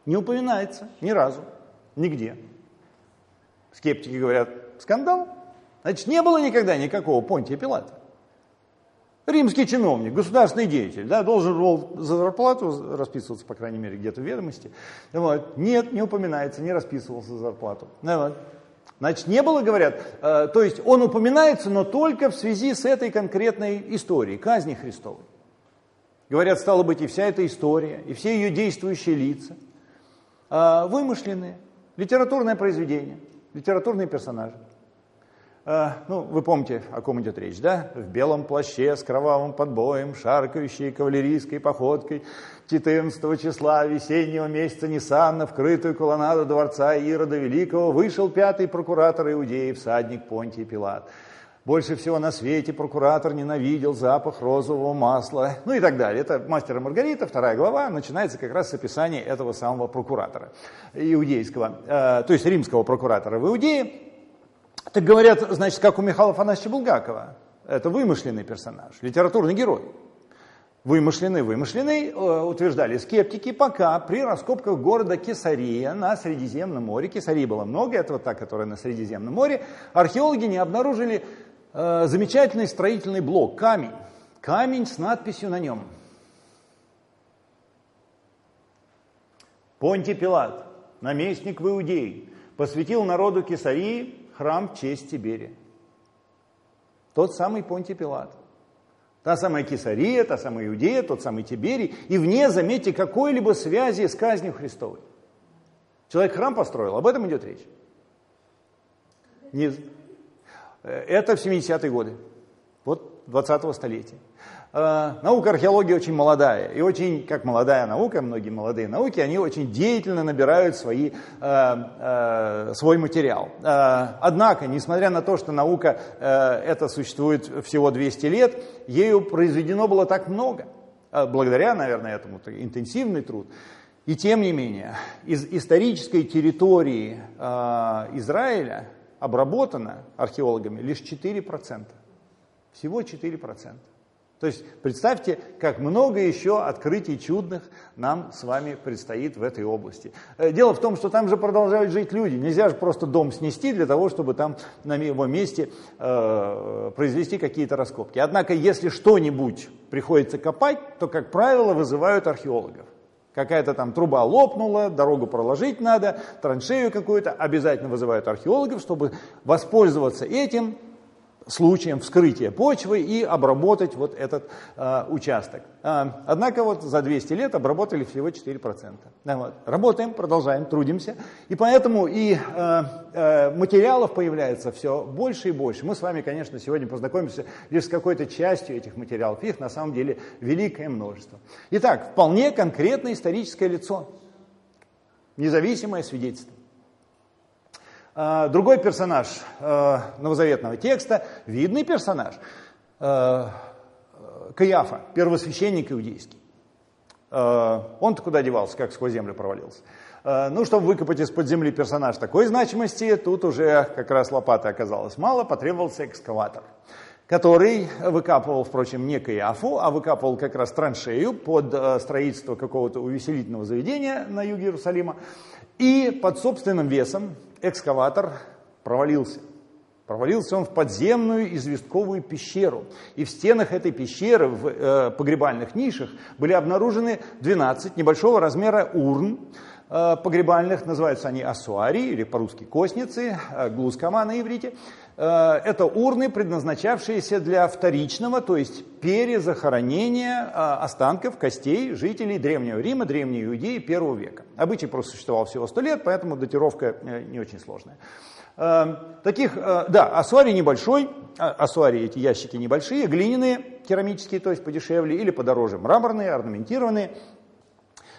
Не упоминается ни разу, нигде. Скептики говорят, скандал. Значит, не было никогда никакого Понтия Пилата. Римский чиновник, государственный деятель, да, должен был за зарплату расписываться, по крайней мере, где-то в ведомости. Вот. Нет, не упоминается, не расписывался за зарплату. Вот. Значит, не было, говорят, то есть он упоминается, но только в связи с этой конкретной историей, казни Христовой. Говорят, стало быть, и вся эта история, и все ее действующие лица вымышленные, литературное произведение, литературные персонажи. Вы помните, о ком идет речь, да? В белом плаще с кровавым подбоем, шаркающей кавалерийской походкой 14 числа весеннего месяца Ниссана в крытую колоннаду дворца Ирода Великого вышел 5-й прокуратор Иудеи, всадник Понтий Пилат. Больше всего на свете прокуратор ненавидел запах розового масла, ну и так далее. Это «Мастер и Маргарита», 2 глава, начинается как раз с описания этого самого прокуратора иудейского, то есть римского прокуратора в Иудее. Так говорят, значит, как у Михаила Афанасьевича Булгакова. Это вымышленный персонаж, литературный герой. Вымышленный, утверждали скептики, пока при раскопках города Кесария на Средиземном море, Кесарии было много, это вот та, которая на Средиземном море, археологи не обнаружили замечательный строительный блок, камень с надписью на нем. Понтий Пилат, наместник в Иудее, посвятил народу Кесарии храм в честь Тиберия. Тот самый Понтий Пилат. Та самая Кесария, та самая Иудея, тот самый Тиберий. И вне, заметьте, какой-либо связи с казнью Христовой. Человек храм построил, об этом идет речь. Это в 70-е годы, вот 20-го столетия. Наука археологии очень молодая, и очень, как молодая наука, многие молодые науки, они очень деятельно набирают свой материал. Однако, несмотря на то, что наука это существует всего 200 лет, ею произведено было так много, благодаря, наверное, этому интенсивный труд. И тем не менее, из исторической территории Израиля обработано археологами лишь 4%. Всего 4%. То есть представьте, как много еще открытий чудных нам с вами предстоит в этой области. Дело в том, что там же продолжают жить люди. Нельзя же просто дом снести для того, чтобы там на его месте произвести какие-то раскопки. Однако, если что-нибудь приходится копать, то, как правило, вызывают археологов. Какая-то там труба лопнула, дорогу проложить надо, траншею какую-то, обязательно вызывают археологов, чтобы воспользоваться этим случаем вскрытия почвы и обработать вот этот участок. Однако вот за 200 лет обработали всего 4%. Вот. Работаем, продолжаем, трудимся. И поэтому и материалов появляется все больше и больше. Мы с вами, конечно, сегодня познакомимся лишь с какой-то частью этих материалов. Их на самом деле великое множество. Итак, вполне конкретное историческое лицо. Независимое свидетельство. Другой персонаж новозаветного текста, видный персонаж, Каиафа, первосвященник иудейский. Он-то куда девался, как сквозь землю провалился. Ну, чтобы выкопать из-под земли персонаж такой значимости, тут уже как раз лопаты оказалось мало, потребовался экскаватор, который выкапывал, впрочем, не Каиафу, а выкапывал как раз траншею под строительство какого-то увеселительного заведения на юге Иерусалима. И под собственным весом экскаватор провалился. Провалился он в подземную известковую пещеру. И в стенах этой пещеры, в погребальных нишах, были обнаружены 12 небольшого размера урн погребальных. Называются они асуари, или по-русски косницы, глускама на иврите. Это урны, предназначавшиеся для вторичного, то есть перезахоронения останков, костей жителей Древнего Рима, Древней Иудеи первого века. Обычай просто существовал всего 100 лет, поэтому датировка не очень сложная. Асуарий небольшой, асуарии эти ящики небольшие, глиняные, керамические, то есть подешевле, или подороже, мраморные, орнаментированные.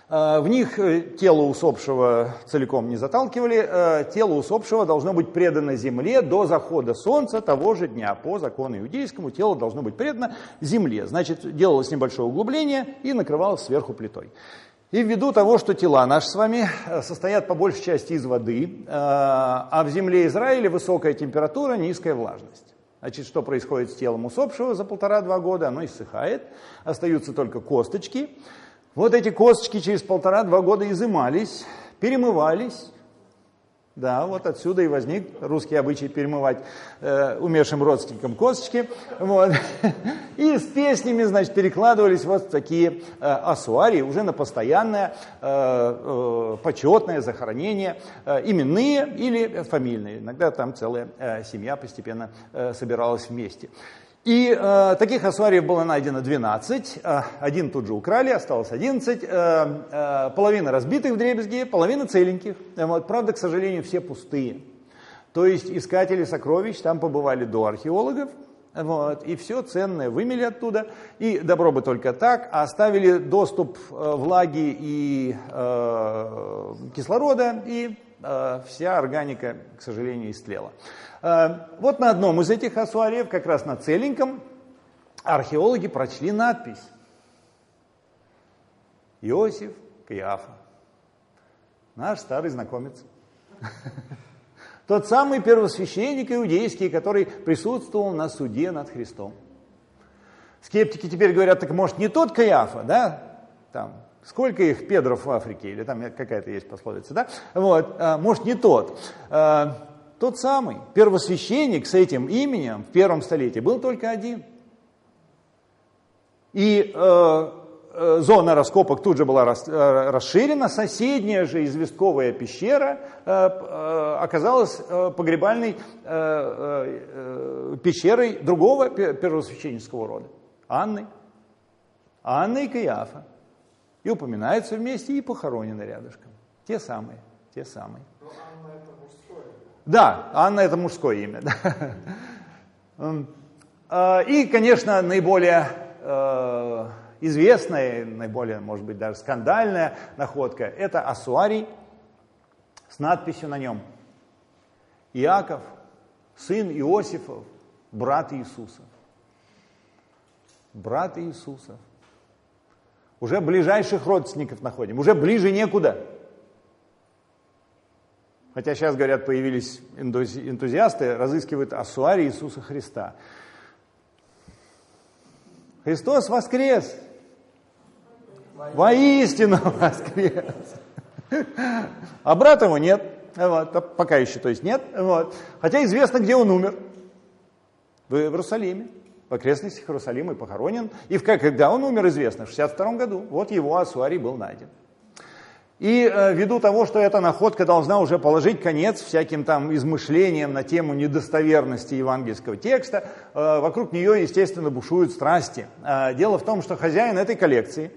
В них тело усопшего целиком не заталкивали, тело усопшего должно быть предано земле до захода солнца того же дня. По закону иудейскому тело должно быть предано земле. Значит, делалось небольшое углубление и накрывалось сверху плитой. И ввиду того, что тела наши с вами состоят по большей части из воды, а в земле Израиля высокая температура, низкая влажность. Значит, что происходит с телом усопшего за 1,5-2 года? Оно иссыхает, остаются только косточки. Вот эти косточки через 1,5-2 года изымались, перемывались. Да, вот отсюда и возник русский обычай перемывать умершим родственникам косточки. Вот. И с песнями, значит, перекладывались вот такие асуарии уже на постоянное почетное захоронение, именные или фамильные. Иногда там целая семья постепенно собиралась вместе. И таких асуариев было найдено 12, один тут же украли, осталось 11, половина разбитых вдребезги, половина целеньких. Вот, правда, к сожалению, все пустые. То есть искатели сокровищ там побывали до археологов, вот, и все ценное вымели оттуда, и добро бы только так, а оставили доступ влаги и кислорода, и вся органика, к сожалению, истлела. Вот на одном из этих ассуариев, как раз на целеньком, археологи прочли надпись: Иосиф Каиафа, наш старый знакомец. Тот самый первосвященник иудейский, который присутствовал на суде над Христом. Скептики теперь говорят, так может не тот Каиафа, да? Там, сколько их Педров в Африке, или там какая-то есть пословица, да? Вот, может не тот. Тот самый первосвященник с этим именем в первом столетии был только один. И зона раскопок тут же была расширена, соседняя же известковая пещера оказалась погребальной пещерой другого первосвященнического рода, Анны и Каиафа. И упоминаются вместе, и похоронены рядышком. Те самые. Но Анна это мужское. Да, Анна это мужское имя. Да. И, конечно, наиболее известная, наиболее, может быть, даже скандальная находка — это ассуарий с надписью на нем: Иаков, сын Иосифов, брат Иисусов. Брат Иисусов. Уже ближайших родственников находим, уже ближе некуда. Хотя сейчас, говорят, появились энтузиасты, разыскивают ассуарий Иисуса Христа. Христос воскрес! Воистину воскрес! А брата его нет. Вот, пока еще, то есть нет. Вот. Хотя известно, где он умер. В Иерусалиме. В окрестностях Иерусалима и похоронен. И когда он умер, известно, в 62 году. Вот его ассуарий был найден. И ввиду того, что эта находка должна уже положить конец всяким там измышлениям на тему недостоверности евангельского текста, вокруг нее, естественно, бушуют страсти. Дело в том, что хозяин этой коллекции,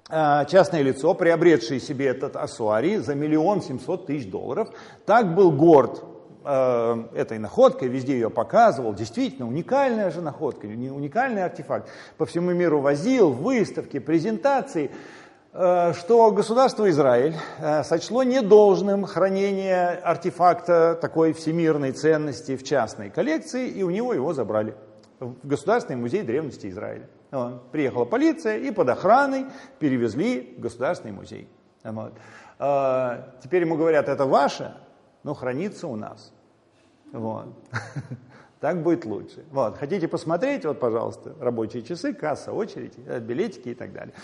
частное лицо, приобретшее себе этот ассуарий за $1 700 000, так был горд этой находкой, везде ее показывал, действительно уникальная же находка, уникальный артефакт, по всему миру возил, выставки, презентации, что государство Израиль сочло недолжным хранение артефакта такой всемирной ценности в частной коллекции, и у него его забрали в Государственный музей древности Израиля. Приехала полиция и под охраной перевезли в Государственный музей. Вот. Теперь ему говорят, это ваше, но хранится у нас. Вот. Так будет лучше. Вот. Хотите посмотреть, вот, пожалуйста, рабочие часы, касса, очередь, билетики и так далее.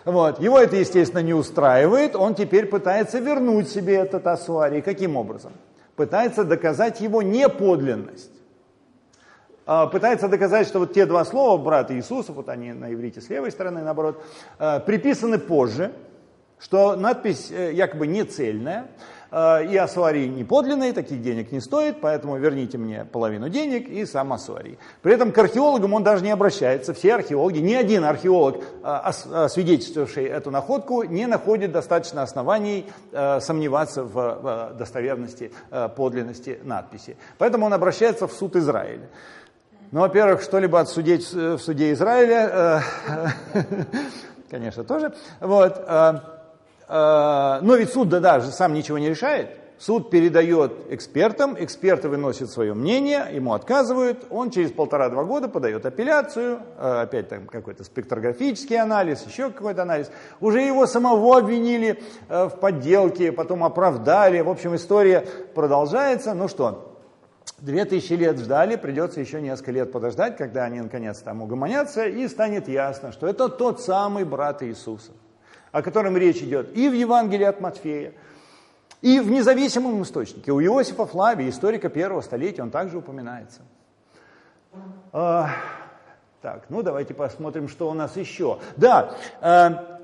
Вот. Его это, естественно, не устраивает. Он теперь пытается вернуть себе этот ассуарий. Каким образом? Пытается доказать его неподлинность. Пытается доказать, что вот те два слова, брат Иисусов, вот они на иврите с левой стороны, наоборот, приписаны позже, что надпись якобы не цельная, и ассуарий не подлинный, таких денег не стоит, поэтому верните мне половину денег и сам ассуарий. При этом к археологам он даже не обращается. Все археологи, ни один археолог, освидетельствовавший эту находку, не находит достаточно оснований сомневаться в достоверности, подлинности надписи. Поэтому он обращается в суд Израиля. Ну, во-первых, что-либо отсудить в суде Израиля, конечно, тоже. Вот. Но ведь суд даже сам ничего не решает. Суд передает экспертам, эксперты выносят свое мнение, ему отказывают, он через 1,5-2 года подает апелляцию, опять там какой-то спектрографический анализ, еще какой-то анализ. Уже его самого обвинили в подделке, потом оправдали. В общем, история продолжается. Ну что, 2000 лет ждали, придется еще несколько лет подождать, когда они наконец там угомонятся, и станет ясно, что это тот самый брат Иисуса, о котором речь идет и в Евангелии от Матфея, и в независимом источнике. У Иосифа Флавия, историка первого столетия, он также упоминается. Так, ну давайте посмотрим, что у нас еще. Да,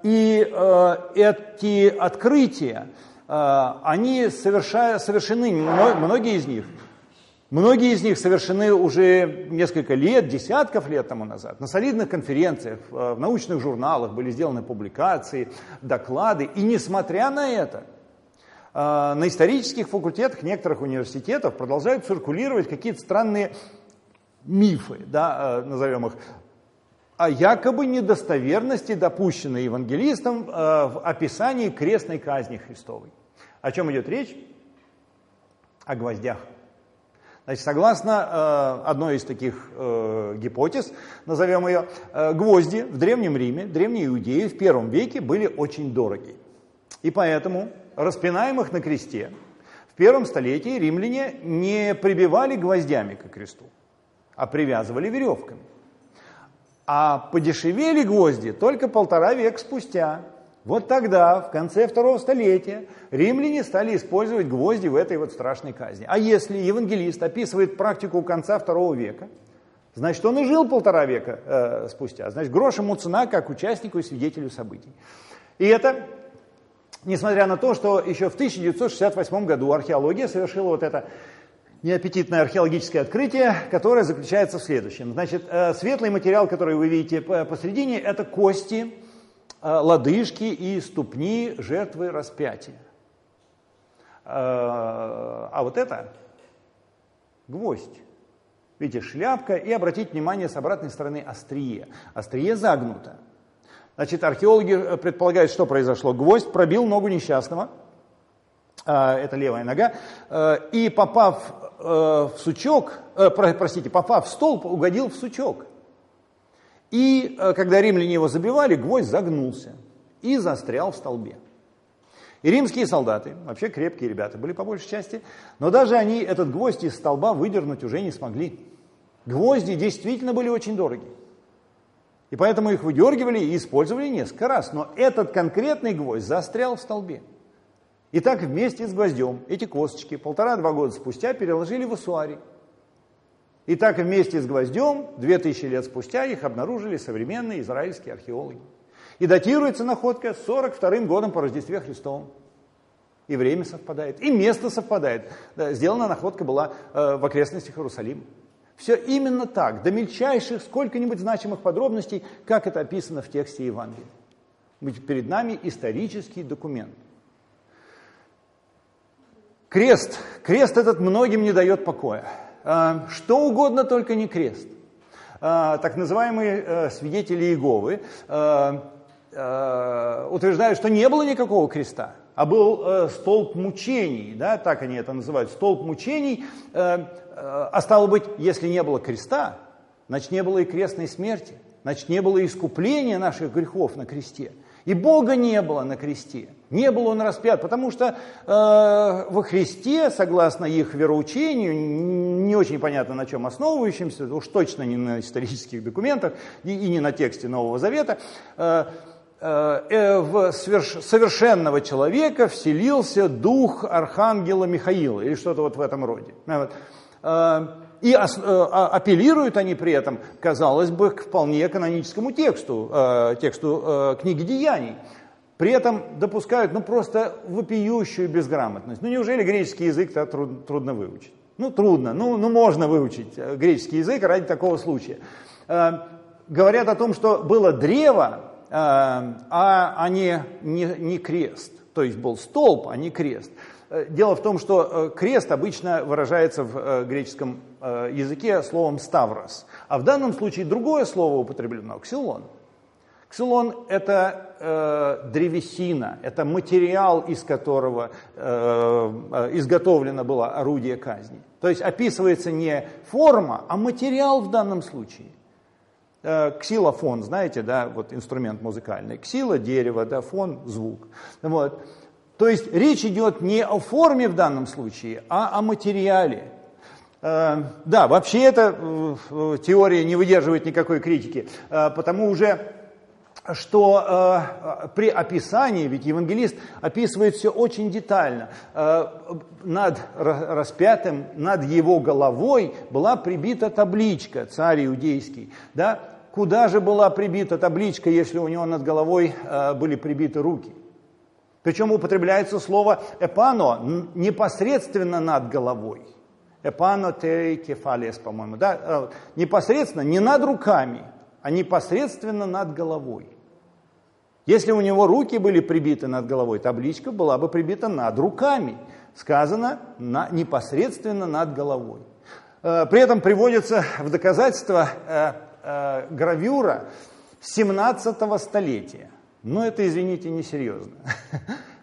и эти открытия, они совершены, многие из них совершены уже несколько лет, десятков лет тому назад. На солидных конференциях, в научных журналах были сделаны публикации, доклады. И несмотря на это, на исторических факультетах некоторых университетов продолжают циркулировать какие-то странные мифы, да, назовем их, о якобы недостоверности, допущенной евангелистом в описании крестной казни Христовой. О чем идет речь? о гвоздях. Значит, согласно одной из таких гипотез, назовем ее, гвозди в Древнем Риме, в Древней Иудее в первом веке были очень дороги. И поэтому распинаемых на кресте в первом столетии римляне не прибивали гвоздями к кресту, а привязывали веревками. А подешевели гвозди только 1,5 века спустя. Вот тогда, в конце второго столетия, римляне стали использовать гвозди в этой вот страшной казни. А если евангелист описывает практику конца второго века, значит, он и жил 1,5 века спустя. Значит, грош ему цена как участнику и свидетелю событий. И это, несмотря на то, что еще в 1968 году археология совершила вот это неаппетитное археологическое открытие, которое заключается в следующем. Значит, светлый материал, который вы видите посредине, это кости, лодыжки и ступни жертвы распятия. А вот это гвоздь. Видите, шляпка, и обратите внимание, с обратной стороны острие. Острие загнуто. Значит, археологи предполагают, что произошло. Гвоздь пробил ногу несчастного, это левая нога, и попав в сучок, попав в столб, угодил в сучок. И когда римляне его забивали, гвоздь загнулся и застрял в столбе. И римские солдаты, вообще крепкие ребята были по большей части, но даже они этот гвоздь из столба выдернуть уже не смогли. Гвозди действительно были очень дороги. И поэтому их выдергивали и использовали несколько раз. Но этот конкретный гвоздь застрял в столбе. И так вместе с гвоздем эти косточки 1,5-2 года спустя переложили в Уссуари. И так вместе с гвоздем 2000 лет спустя их обнаружили современные израильские археологи. И датируется находка 42-м годом по Рождестве Христовом. И время совпадает, и место совпадает. Сделана находка была в окрестностях Иерусалима. Все именно так, до мельчайших, сколько-нибудь значимых подробностей, как это описано в тексте Евангелия. Перед нами исторический документ. Крест. Крест этот многим не дает покоя. Что угодно, только не крест. Так называемые свидетели Иеговы утверждают, что не было никакого креста, а был столб мучений, да, так они это называют, столб мучений. А стало быть, если не было креста, значит, не было и крестной смерти, значит, не было искупления наших грехов на кресте. И Бога не было на кресте, не был Он распят, потому что во Христе, согласно их вероучению, не очень понятно на чем основывающимся, уж точно не на исторических документах и не на тексте Нового Завета, в совершенного человека вселился дух архангела Михаила, или что-то вот в этом роде. И апеллируют они при этом, казалось бы, к вполне каноническому тексту книги Деяний. При этом допускают просто вопиющую безграмотность. Неужели греческий язык-то трудно выучить? Трудно, можно выучить греческий язык ради такого случая. Говорят о том, что было древо, а не крест. То есть был столб, а не крест. Дело в том, что крест обычно выражается в греческом языке словом «ставрос», а в данном случае другое слово употреблено – «ксилон». Ксилон – это древесина, это материал, из которого изготовлено было орудие казни. То есть описывается не форма, а материал в данном случае. Ксилофон, знаете, да, вот инструмент музыкальный. Ксила – дерево, да, фон – звук. Вот. То есть речь идет не о форме в данном случае, а о материале. Да, вообще эта теория не выдерживает никакой критики, потому уже, что при описании, ведь евангелист описывает все очень детально, над распятым, над его головой была прибита табличка, царь иудейский, да? Куда же была прибита табличка, если у него над головой были прибиты руки? Причем употребляется слово «эпано» непосредственно над головой. «Эпано тей кефалес», по-моему. Да? Непосредственно, не над руками, а непосредственно над головой. Если у него руки были прибиты над головой, табличка была бы прибита над руками. Сказано непосредственно над головой. При этом приводится в доказательство гравюра 17 столетия. Но это, извините, несерьезно.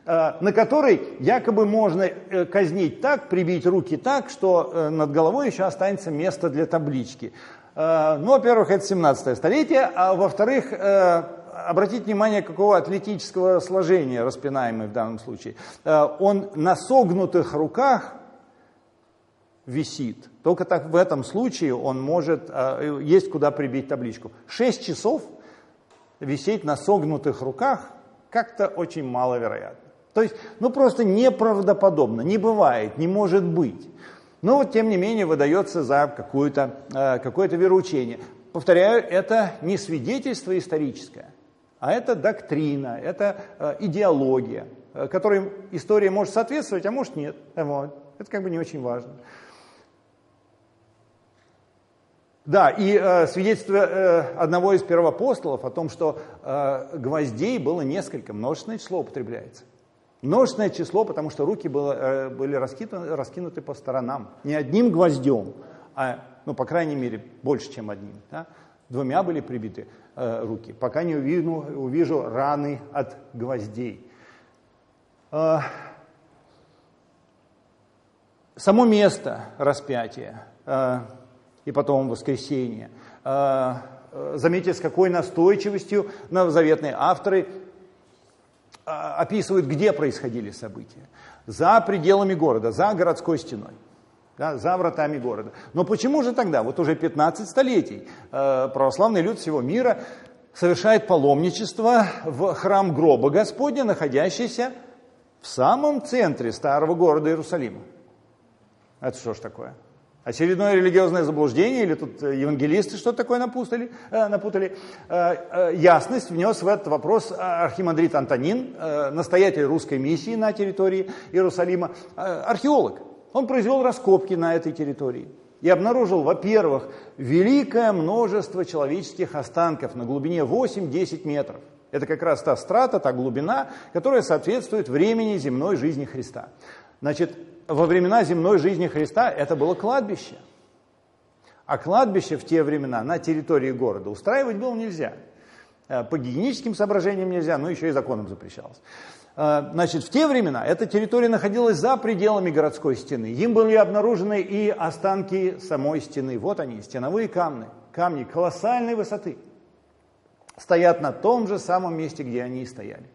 на которой якобы можно казнить так, прибить руки так, что над головой еще останется место для таблички. Ну, во-первых, это 17 столетие, а во-вторых, обратите внимание, какого атлетического сложения распинаемый в данном случае. Он на согнутых руках висит. Только так в этом случае он может, есть куда прибить табличку. 6 часов висеть на согнутых руках как-то очень маловероятно. То есть, ну просто неправдоподобно, не бывает, не может быть. Но вот тем не менее выдается за какое-то вероучение. Повторяю, это не свидетельство историческое, а это доктрина, это идеология, которой история может соответствовать, а может нет. Вот. Это как бы не очень важно. Да, и свидетельство одного из первоапостолов о том, что гвоздей было несколько, множественное число употребляется. Множественное число, потому что руки были раскинуты по сторонам. Не одним гвоздем, а, ну, по крайней мере, больше, чем одним. Да? 2 были прибиты руки, пока не увижу раны от гвоздей. Само место распятия и потом воскресения. Заметьте, с какой настойчивостью новозаветные авторы описывают, где происходили события. За пределами города, за городской стеной, да, за вратами города. Но почему же тогда, вот уже 15 столетий, православный люд всего мира совершает паломничество в храм гроба Господня, находящийся в самом центре старого города Иерусалима? Это что ж такое? Очередное религиозное заблуждение, или тут евангелисты что-то такое напутали? Ясность внес в этот вопрос архимандрит Антонин, настоятель русской миссии на территории Иерусалима, археолог. Он произвел раскопки на этой территории и обнаружил, во-первых, великое множество человеческих останков на глубине 8-10 метров. Это как раз та страта, та глубина, которая соответствует времени земной жизни Христа. Значит, во времена земной жизни Христа это было кладбище. А кладбище в те времена на территории города устраивать было нельзя. По гигиеническим соображениям нельзя, но еще и законом запрещалось. Значит, в те времена эта территория находилась за пределами городской стены. Им были обнаружены и останки самой стены. Вот они, стеновые камни колоссальной высоты. Стоят на том же самом месте, где они и стояли.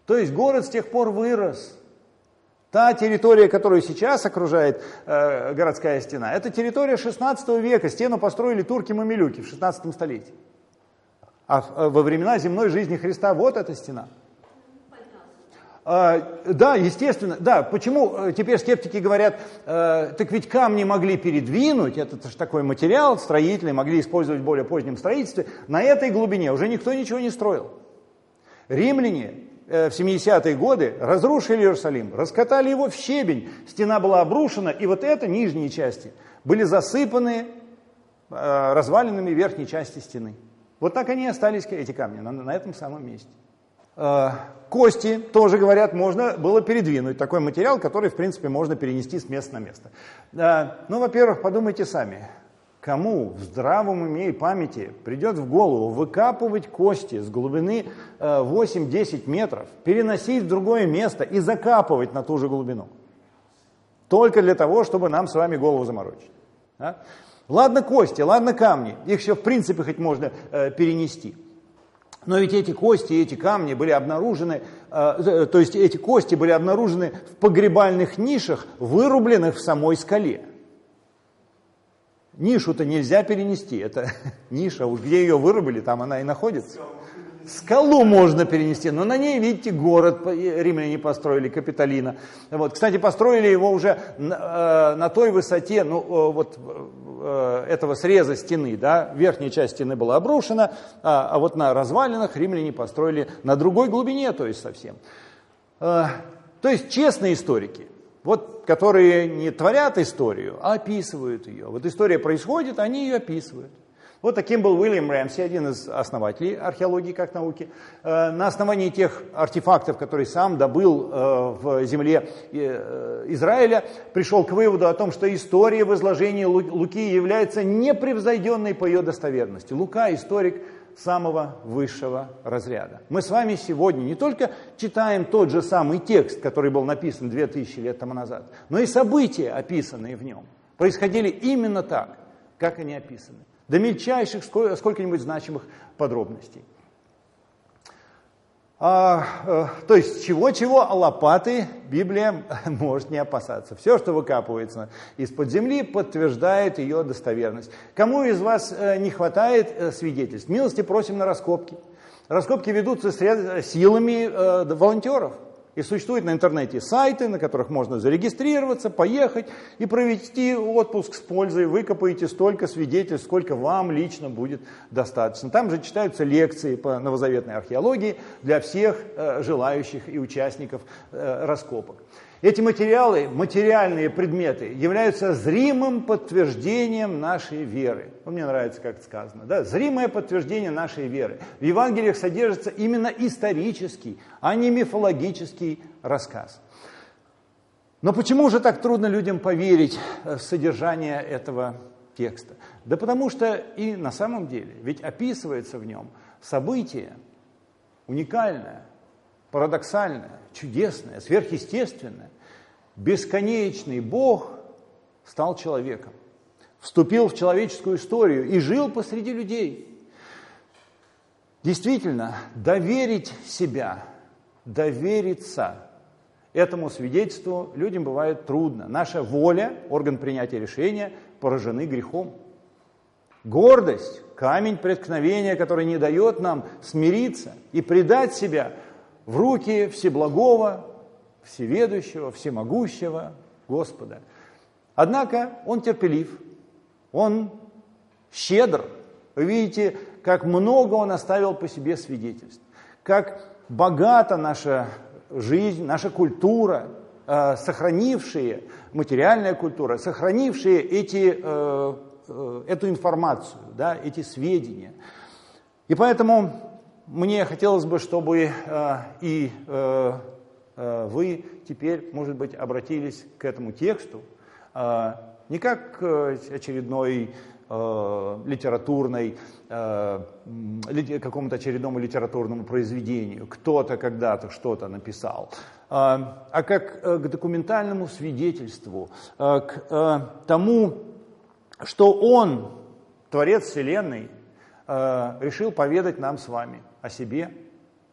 То есть город с тех пор вырос. Та территория, которую сейчас окружает городская стена, это территория 16 века. Стену построили турки-мамилюки в 16 столетии. А во времена земной жизни Христа вот эта стена. Да, естественно. Да, почему теперь скептики говорят, так ведь камни могли передвинуть, это же такой материал строительный, могли использовать в более позднем строительстве. На этой глубине уже никто ничего не строил. Римляне в 70-е годы разрушили Иерусалим, раскатали его в щебень, стена была обрушена, и вот это, нижние части, были засыпаны развалинами верхней части стены. Вот так они и остались, эти камни, на этом самом месте. Кости, тоже говорят, можно было передвинуть, такой материал, который, в принципе, можно перенести с места на место. Ну, во-первых, подумайте сами. Кому в здравом уме и памяти придет в голову выкапывать кости с глубины 8-10 метров, переносить в другое место и закапывать на ту же глубину? Только для того, чтобы нам с вами голову заморочить. Да? Ладно кости, ладно камни, их еще в принципе хоть можно перенести. Но ведь эти кости и эти камни были обнаружены, то есть эти кости были обнаружены в погребальных нишах, вырубленных в самой скале. Нишу-то нельзя перенести, это ниша, уж где ее вырубили, там она и находится. Скалу можно перенести, но на ней, видите, город римляне построили, Капитолина. Вот. Кстати, построили его уже на той высоте, этого среза стены, да, верхняя часть стены была обрушена, а вот на развалинах римляне построили на другой глубине, то есть совсем. То есть честные историки, вот, которые не творят историю, а описывают ее. Вот история происходит, они ее описывают. Вот таким был Уильям Рэмси, один из основателей археологии как науки. На основании тех артефактов, которые сам добыл в земле Израиля, пришел к выводу о том, что история в изложении Луки является непревзойденной по ее достоверности. Лука, историк, самого высшего разряда. Мы с вами сегодня не только читаем тот же самый текст, который был написан 2000 лет тому назад, но и события, описанные в нем, происходили именно так, как они описаны, до мельчайших сколько-нибудь значимых подробностей. То есть чего-чего, а лопаты Библия может не опасаться. Все, что выкапывается из-под земли, подтверждает ее достоверность. Кому из вас не хватает свидетельств? Милости просим на раскопки. Раскопки ведутся силами волонтеров. И существуют на интернете сайты, на которых можно зарегистрироваться, поехать и провести отпуск с пользой. Выкопаете столько свидетельств, сколько вам лично будет достаточно. Там же читаются лекции по новозаветной археологии для всех желающих и участников раскопок. Эти материалы, материальные предметы, являются зримым подтверждением нашей веры. Мне нравится, как это сказано. Да? Зримое подтверждение нашей веры. В Евангелиях содержится именно исторический, а не мифологический рассказ. Но почему же так трудно людям поверить в содержание этого текста? Да потому что и на самом деле, ведь описывается в нем событие уникальное, парадоксальное, чудесное, сверхъестественное. Бесконечный Бог стал человеком, вступил в человеческую историю и жил посреди людей. Действительно, доверить себя, довериться этому свидетельству людям бывает трудно. Наша воля, орган принятия решения, поражены грехом. Гордость, камень преткновения, который не дает нам смириться и предать себя в руки Всеблагого, Всеведущего, Всемогущего Господа. Однако Он терпелив, Он щедр. Вы видите, как много Он оставил по себе свидетельств, как богата наша жизнь, наша культура, сохранившие, материальная культура, сохранившие эту информацию, да, эти сведения. И поэтому мне хотелось бы, чтобы вы теперь, может быть, обратились к этому тексту не как к очередной какому-то очередному литературному произведению. Кто-то когда-то что-то написал, а как к документальному свидетельству, к тому, что Он, Творец Вселенной, решил поведать нам с вами о себе,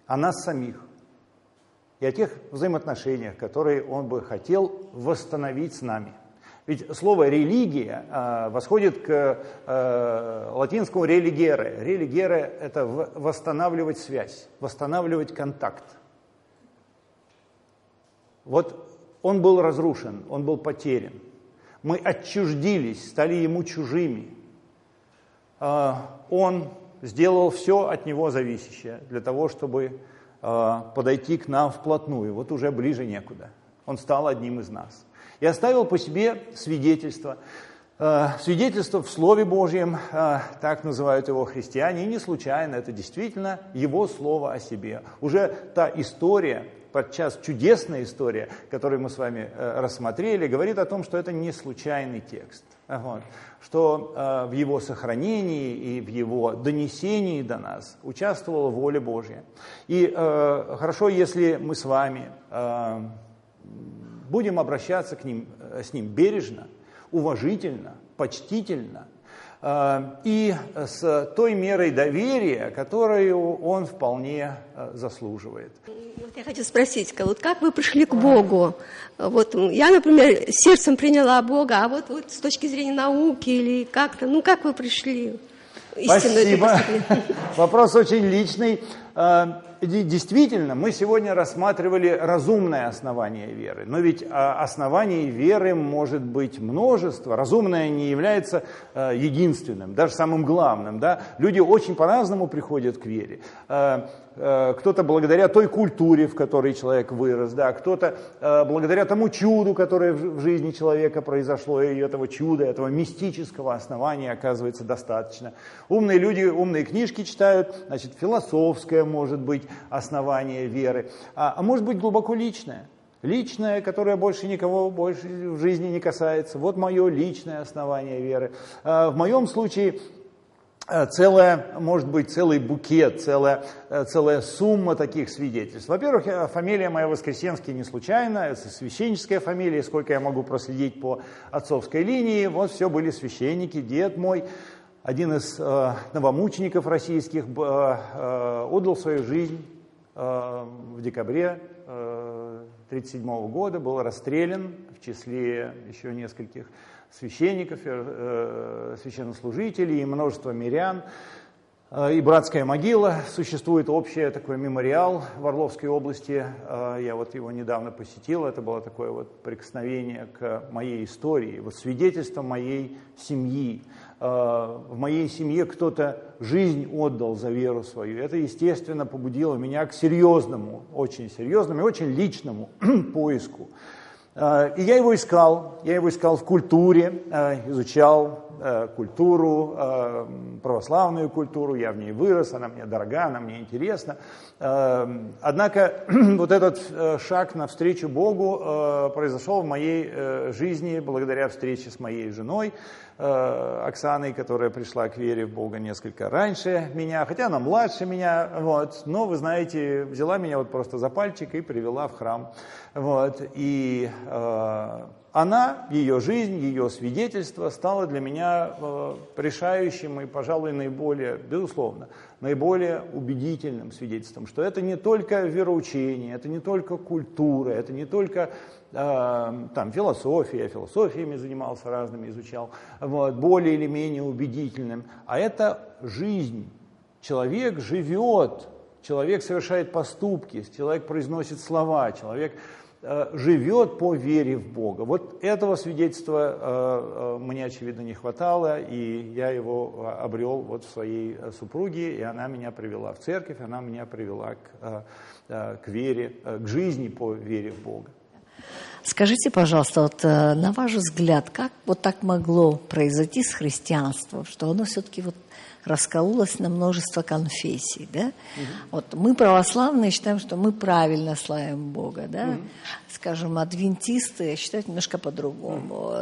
о нас самих и о тех взаимоотношениях, которые Он бы хотел восстановить с нами. Ведь слово «религия» восходит к латинскому «religere». «Religere» — это восстанавливать связь, восстанавливать контакт. Вот он был разрушен, он был потерян. Мы отчуждились, стали ему чужими. Он сделал все от него зависящее для того, чтобы подойти к нам вплотную. Вот уже ближе некуда. Он стал одним из нас. И оставил по себе свидетельство. Свидетельство в Слове Божьем, так называют его христиане, и не случайно, это действительно его слово о себе. Уже та история, подчас чудесная история, которую мы с вами рассмотрели, говорит о том, что это не случайный текст. Вот. Что в его сохранении и в его донесении до нас участвовала воля Божья. И хорошо, если мы с вами будем обращаться с ним бережно, уважительно, почтительно и с той мерой доверия, которую он вполне заслуживает. Вот я хочу спросить, вот как вы пришли к Богу? Вот я, например, сердцем приняла Бога, а вот с точки зрения науки или как-то, как вы пришли? Спасибо. Вопрос очень личный. Действительно, мы сегодня рассматривали разумное основание веры. Но ведь оснований веры может быть множество. Разумное не является единственным, даже самым главным. Да? Люди очень по-разному приходят к вере. Кто-то благодаря той культуре, в которой человек вырос, да? Кто-то благодаря тому чуду, которое в жизни человека произошло, и этого чуда, этого мистического основания оказывается достаточно. Умные люди умные книжки читают, значит, философское может быть основание веры, а может быть глубоко личное. Личное, которое больше никого больше в жизни не касается. Вот мое личное основание веры. В моем случае может быть, целый букет, целая сумма таких свидетельств. Во-первых, фамилия моя Воскресенский не случайно, это священническая фамилия, сколько я могу проследить по отцовской линии. Вот все были священники, дед мой, один из новомучеников российских, отдал свою жизнь в декабре 1937 года, был расстрелян в числе еще нескольких священников, священнослужителей и множество мирян. И братская могила, существует общий такой мемориал в Орловской области, я вот его недавно посетил, это было такое вот прикосновение к моей истории, вот свидетельство моей семьи. В моей семье кто-то жизнь отдал за веру свою. Это, естественно, побудило меня к серьезному, очень серьезному и очень личному поиску. И я его искал в культуре, изучал культуру, православную культуру, я в ней вырос, она мне дорога, она мне интересна. Однако вот этот шаг навстречу Богу произошел в моей жизни благодаря встрече с моей женой Оксаной, которая пришла к вере в Бога несколько раньше меня, хотя она младше меня, вот, но, вы знаете, взяла меня вот просто за пальчик и привела в храм. Вот, и она, ее жизнь, ее свидетельство стало для меня решающим и, пожалуй, безусловно, наиболее убедительным свидетельством, что это не только вероучение, это не только культура, это не только там философия, я философиями занимался разными, изучал, вот, более или менее убедительным, а это жизнь. Человек живет, человек совершает поступки, человек произносит слова, человек живет по вере в Бога. Вот этого свидетельства мне, очевидно, не хватало, и я его обрел вот в своей супруге, и она меня привела в церковь, она меня привела к вере, к жизни по вере в Бога. Скажите, пожалуйста, вот на ваш взгляд, как вот так могло произойти с христианством, что оно все-таки вот раскололось на множество конфессий, да? Вот мы, православные, считаем, что мы правильно славим Бога, да? Скажем, адвентисты считают немножко по-другому,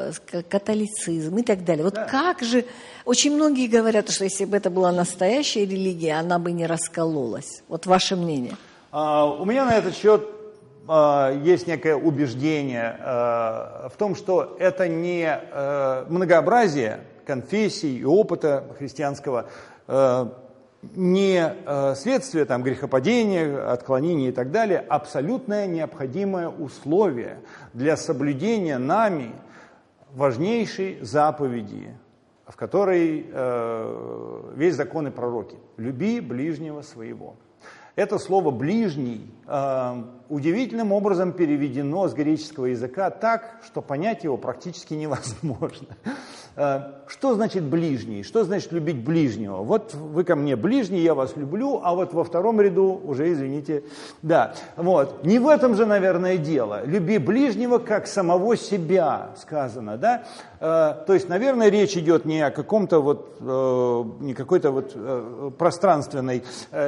католицизм и так далее. Вот как же... Очень многие говорят, что если бы это была настоящая религия, она бы не раскололась. Вот ваше мнение? У меня на этот счет есть некое убеждение в том, что это не многообразие конфессий и опыта христианского, не следствие там, грехопадения, отклонений и так далее, абсолютное необходимое условие для соблюдения нами важнейшей заповеди, в которой весь закон и пророки. «Люби ближнего своего». Это слово «ближний» удивительным образом переведено с греческого языка так, что понять его практически невозможно. Что значит ближний? Что значит любить ближнего? Вот вы ко мне ближний, я вас люблю, а вот во втором ряду уже, извините, да. Вот. Не в этом же, наверное, дело. Люби ближнего как самого себя, сказано, да? То есть, наверное, речь идет не о каком-то вот, не какой-то вот пространственной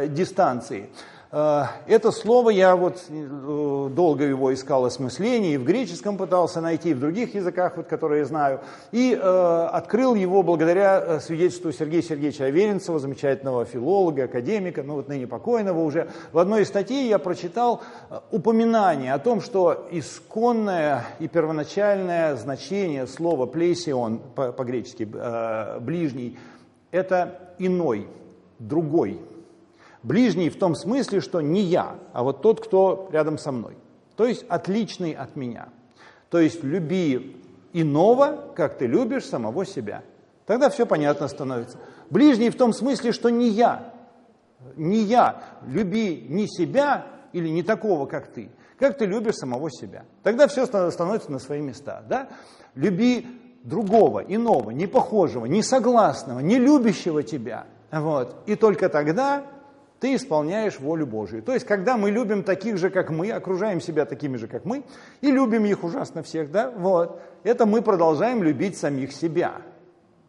дистанции. Это слово, я вот долго его искал осмысление, и в греческом пытался найти, и в других языках, вот, которые я знаю, и открыл его благодаря свидетельству Сергея Сергеевича Аверинцева, замечательного филолога, академика, ну вот ныне покойного уже. В одной из статей я прочитал упоминание о том, что исконное и первоначальное значение слова «плесион», по-гречески «ближний», это иной, другой. Ближний в том смысле, что не я, а вот тот, кто рядом со мной. То есть отличный от меня. То есть люби иного, как ты любишь самого себя. Тогда все понятно становится. Ближний в том смысле, что не я. Не я. Люби не себя или не такого, как ты любишь самого себя. Тогда все становится на свои места. Да? Люби другого, иного, не похожего, не согласного, не любящего тебя. Вот. И только тогда ты исполняешь волю Божию. То есть, когда мы любим таких же, как мы, окружаем себя такими же, как мы, и любим их ужасно всех, да, вот, это мы продолжаем любить самих себя,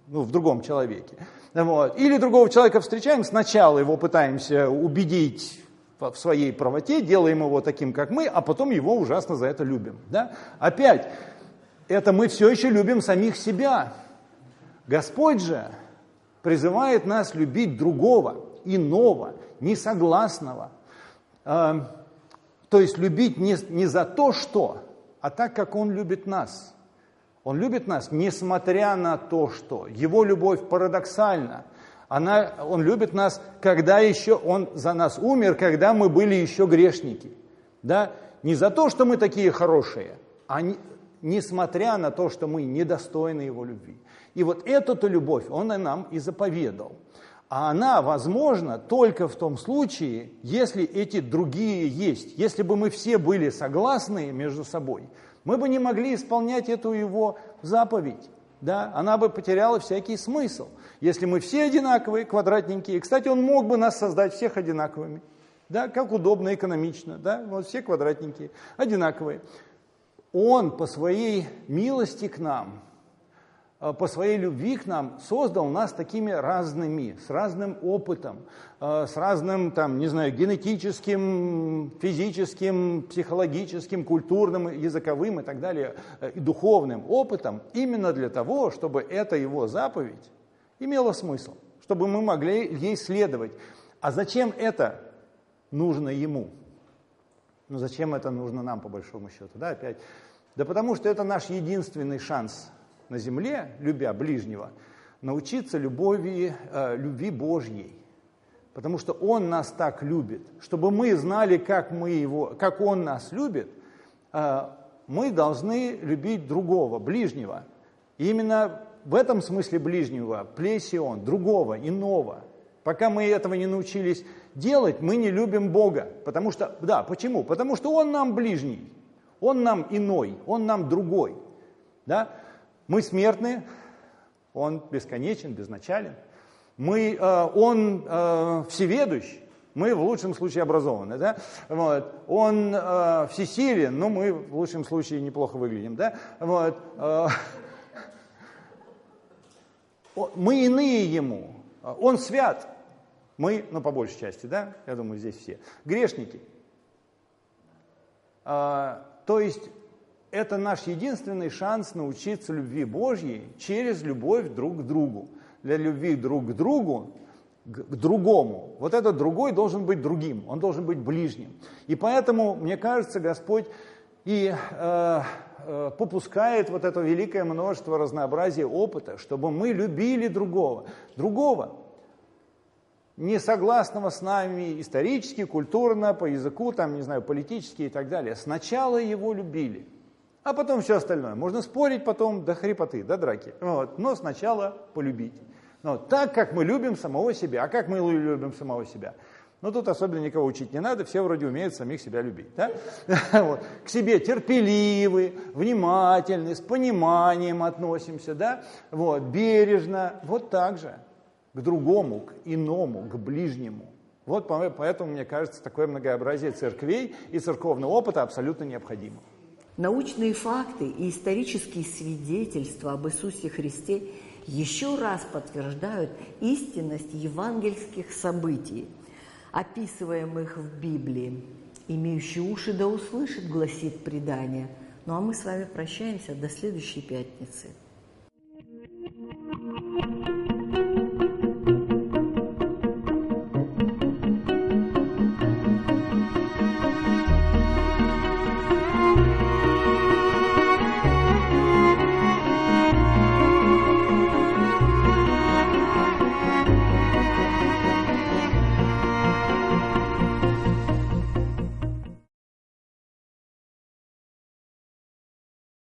в другом человеке. Вот. Или другого человека встречаем, сначала его пытаемся убедить в своей правоте, делаем его таким, как мы, а потом его ужасно за это любим. Да? Опять, это мы все еще любим самих себя. Господь же, призывает нас любить другого, иного, несогласного. То есть любить не за то, что, а так, как Он любит нас. Он любит нас, несмотря на то, что. Его любовь парадоксальна. Он любит нас, когда еще Он за нас умер, когда мы были еще грешники. Да? Не за то, что мы такие хорошие, а несмотря на то, что мы недостойны Его любви. И вот эту-то любовь Он нам и заповедал. А она возможна только в том случае, если эти другие есть. Если бы мы все были согласны между собой, мы бы не могли исполнять эту Его заповедь. Да? Она бы потеряла всякий смысл. Если мы все одинаковые, квадратненькие. Кстати, Он мог бы нас создать всех одинаковыми. Да? Как удобно, экономично. Да? Вот все квадратненькие, одинаковые. Он по своей милости к нам, по своей любви к нам создал нас такими разными, с разным опытом, с разным, там, не знаю, генетическим, физическим, психологическим, культурным, языковым и так далее, и духовным опытом, именно для того, чтобы эта Его заповедь имела смысл, чтобы мы могли ей следовать. А зачем это нужно Ему? Ну, зачем это нужно нам, по большому счету? Да, опять. Да потому что это наш единственный шанс на земле, любя ближнего, научиться любви Божьей. Потому что Он нас так любит. Чтобы мы знали, как Он нас любит, мы должны любить другого, ближнего. И именно в этом смысле ближнего, плесион, другого, иного. Пока мы этого не научились делать, мы не любим Бога. Потому что, да, почему? Потому что Он нам ближний, Он нам иной, Он нам другой. Да? Мы смертны, Он бесконечен, безначален. Он всеведущ, мы в лучшем случае образованы. Да? Вот. Он всесилен, но мы в лучшем случае неплохо выглядим. Да? Вот. Мы иные Ему, Он свят. Мы, по большей части, да, я думаю, здесь все, грешники. То есть это наш единственный шанс научиться любви Божьей через любовь друг к другу. Для любви друг к другу, к другому. Вот этот другой должен быть другим, он должен быть ближним. И поэтому, мне кажется, Господь и попускает вот это великое множество разнообразия опыта, чтобы мы любили другого. Другого, не согласного с нами исторически, культурно, по языку, там, не знаю, политически и так далее. Сначала его любили, а потом все остальное. Можно спорить потом до хрипоты, до драки. Вот. Но сначала полюбить. Вот. Так, как мы любим самого себя. А как мы любим самого себя? Ну, тут особенно никого учить не надо, все вроде умеют самих себя любить. Да? Вот. К себе терпеливы, внимательны, с пониманием относимся, да? Вот. Бережно, вот так же. К другому, к иному, к ближнему. Вот поэтому, мне кажется, такое многообразие церквей и церковного опыта абсолютно необходимо. Научные факты и исторические свидетельства об Иисусе Христе еще раз подтверждают истинность евангельских событий, описываемых в Библии. «Имеющий уши да услышит», гласит предание. Ну а мы с вами прощаемся до следующей пятницы.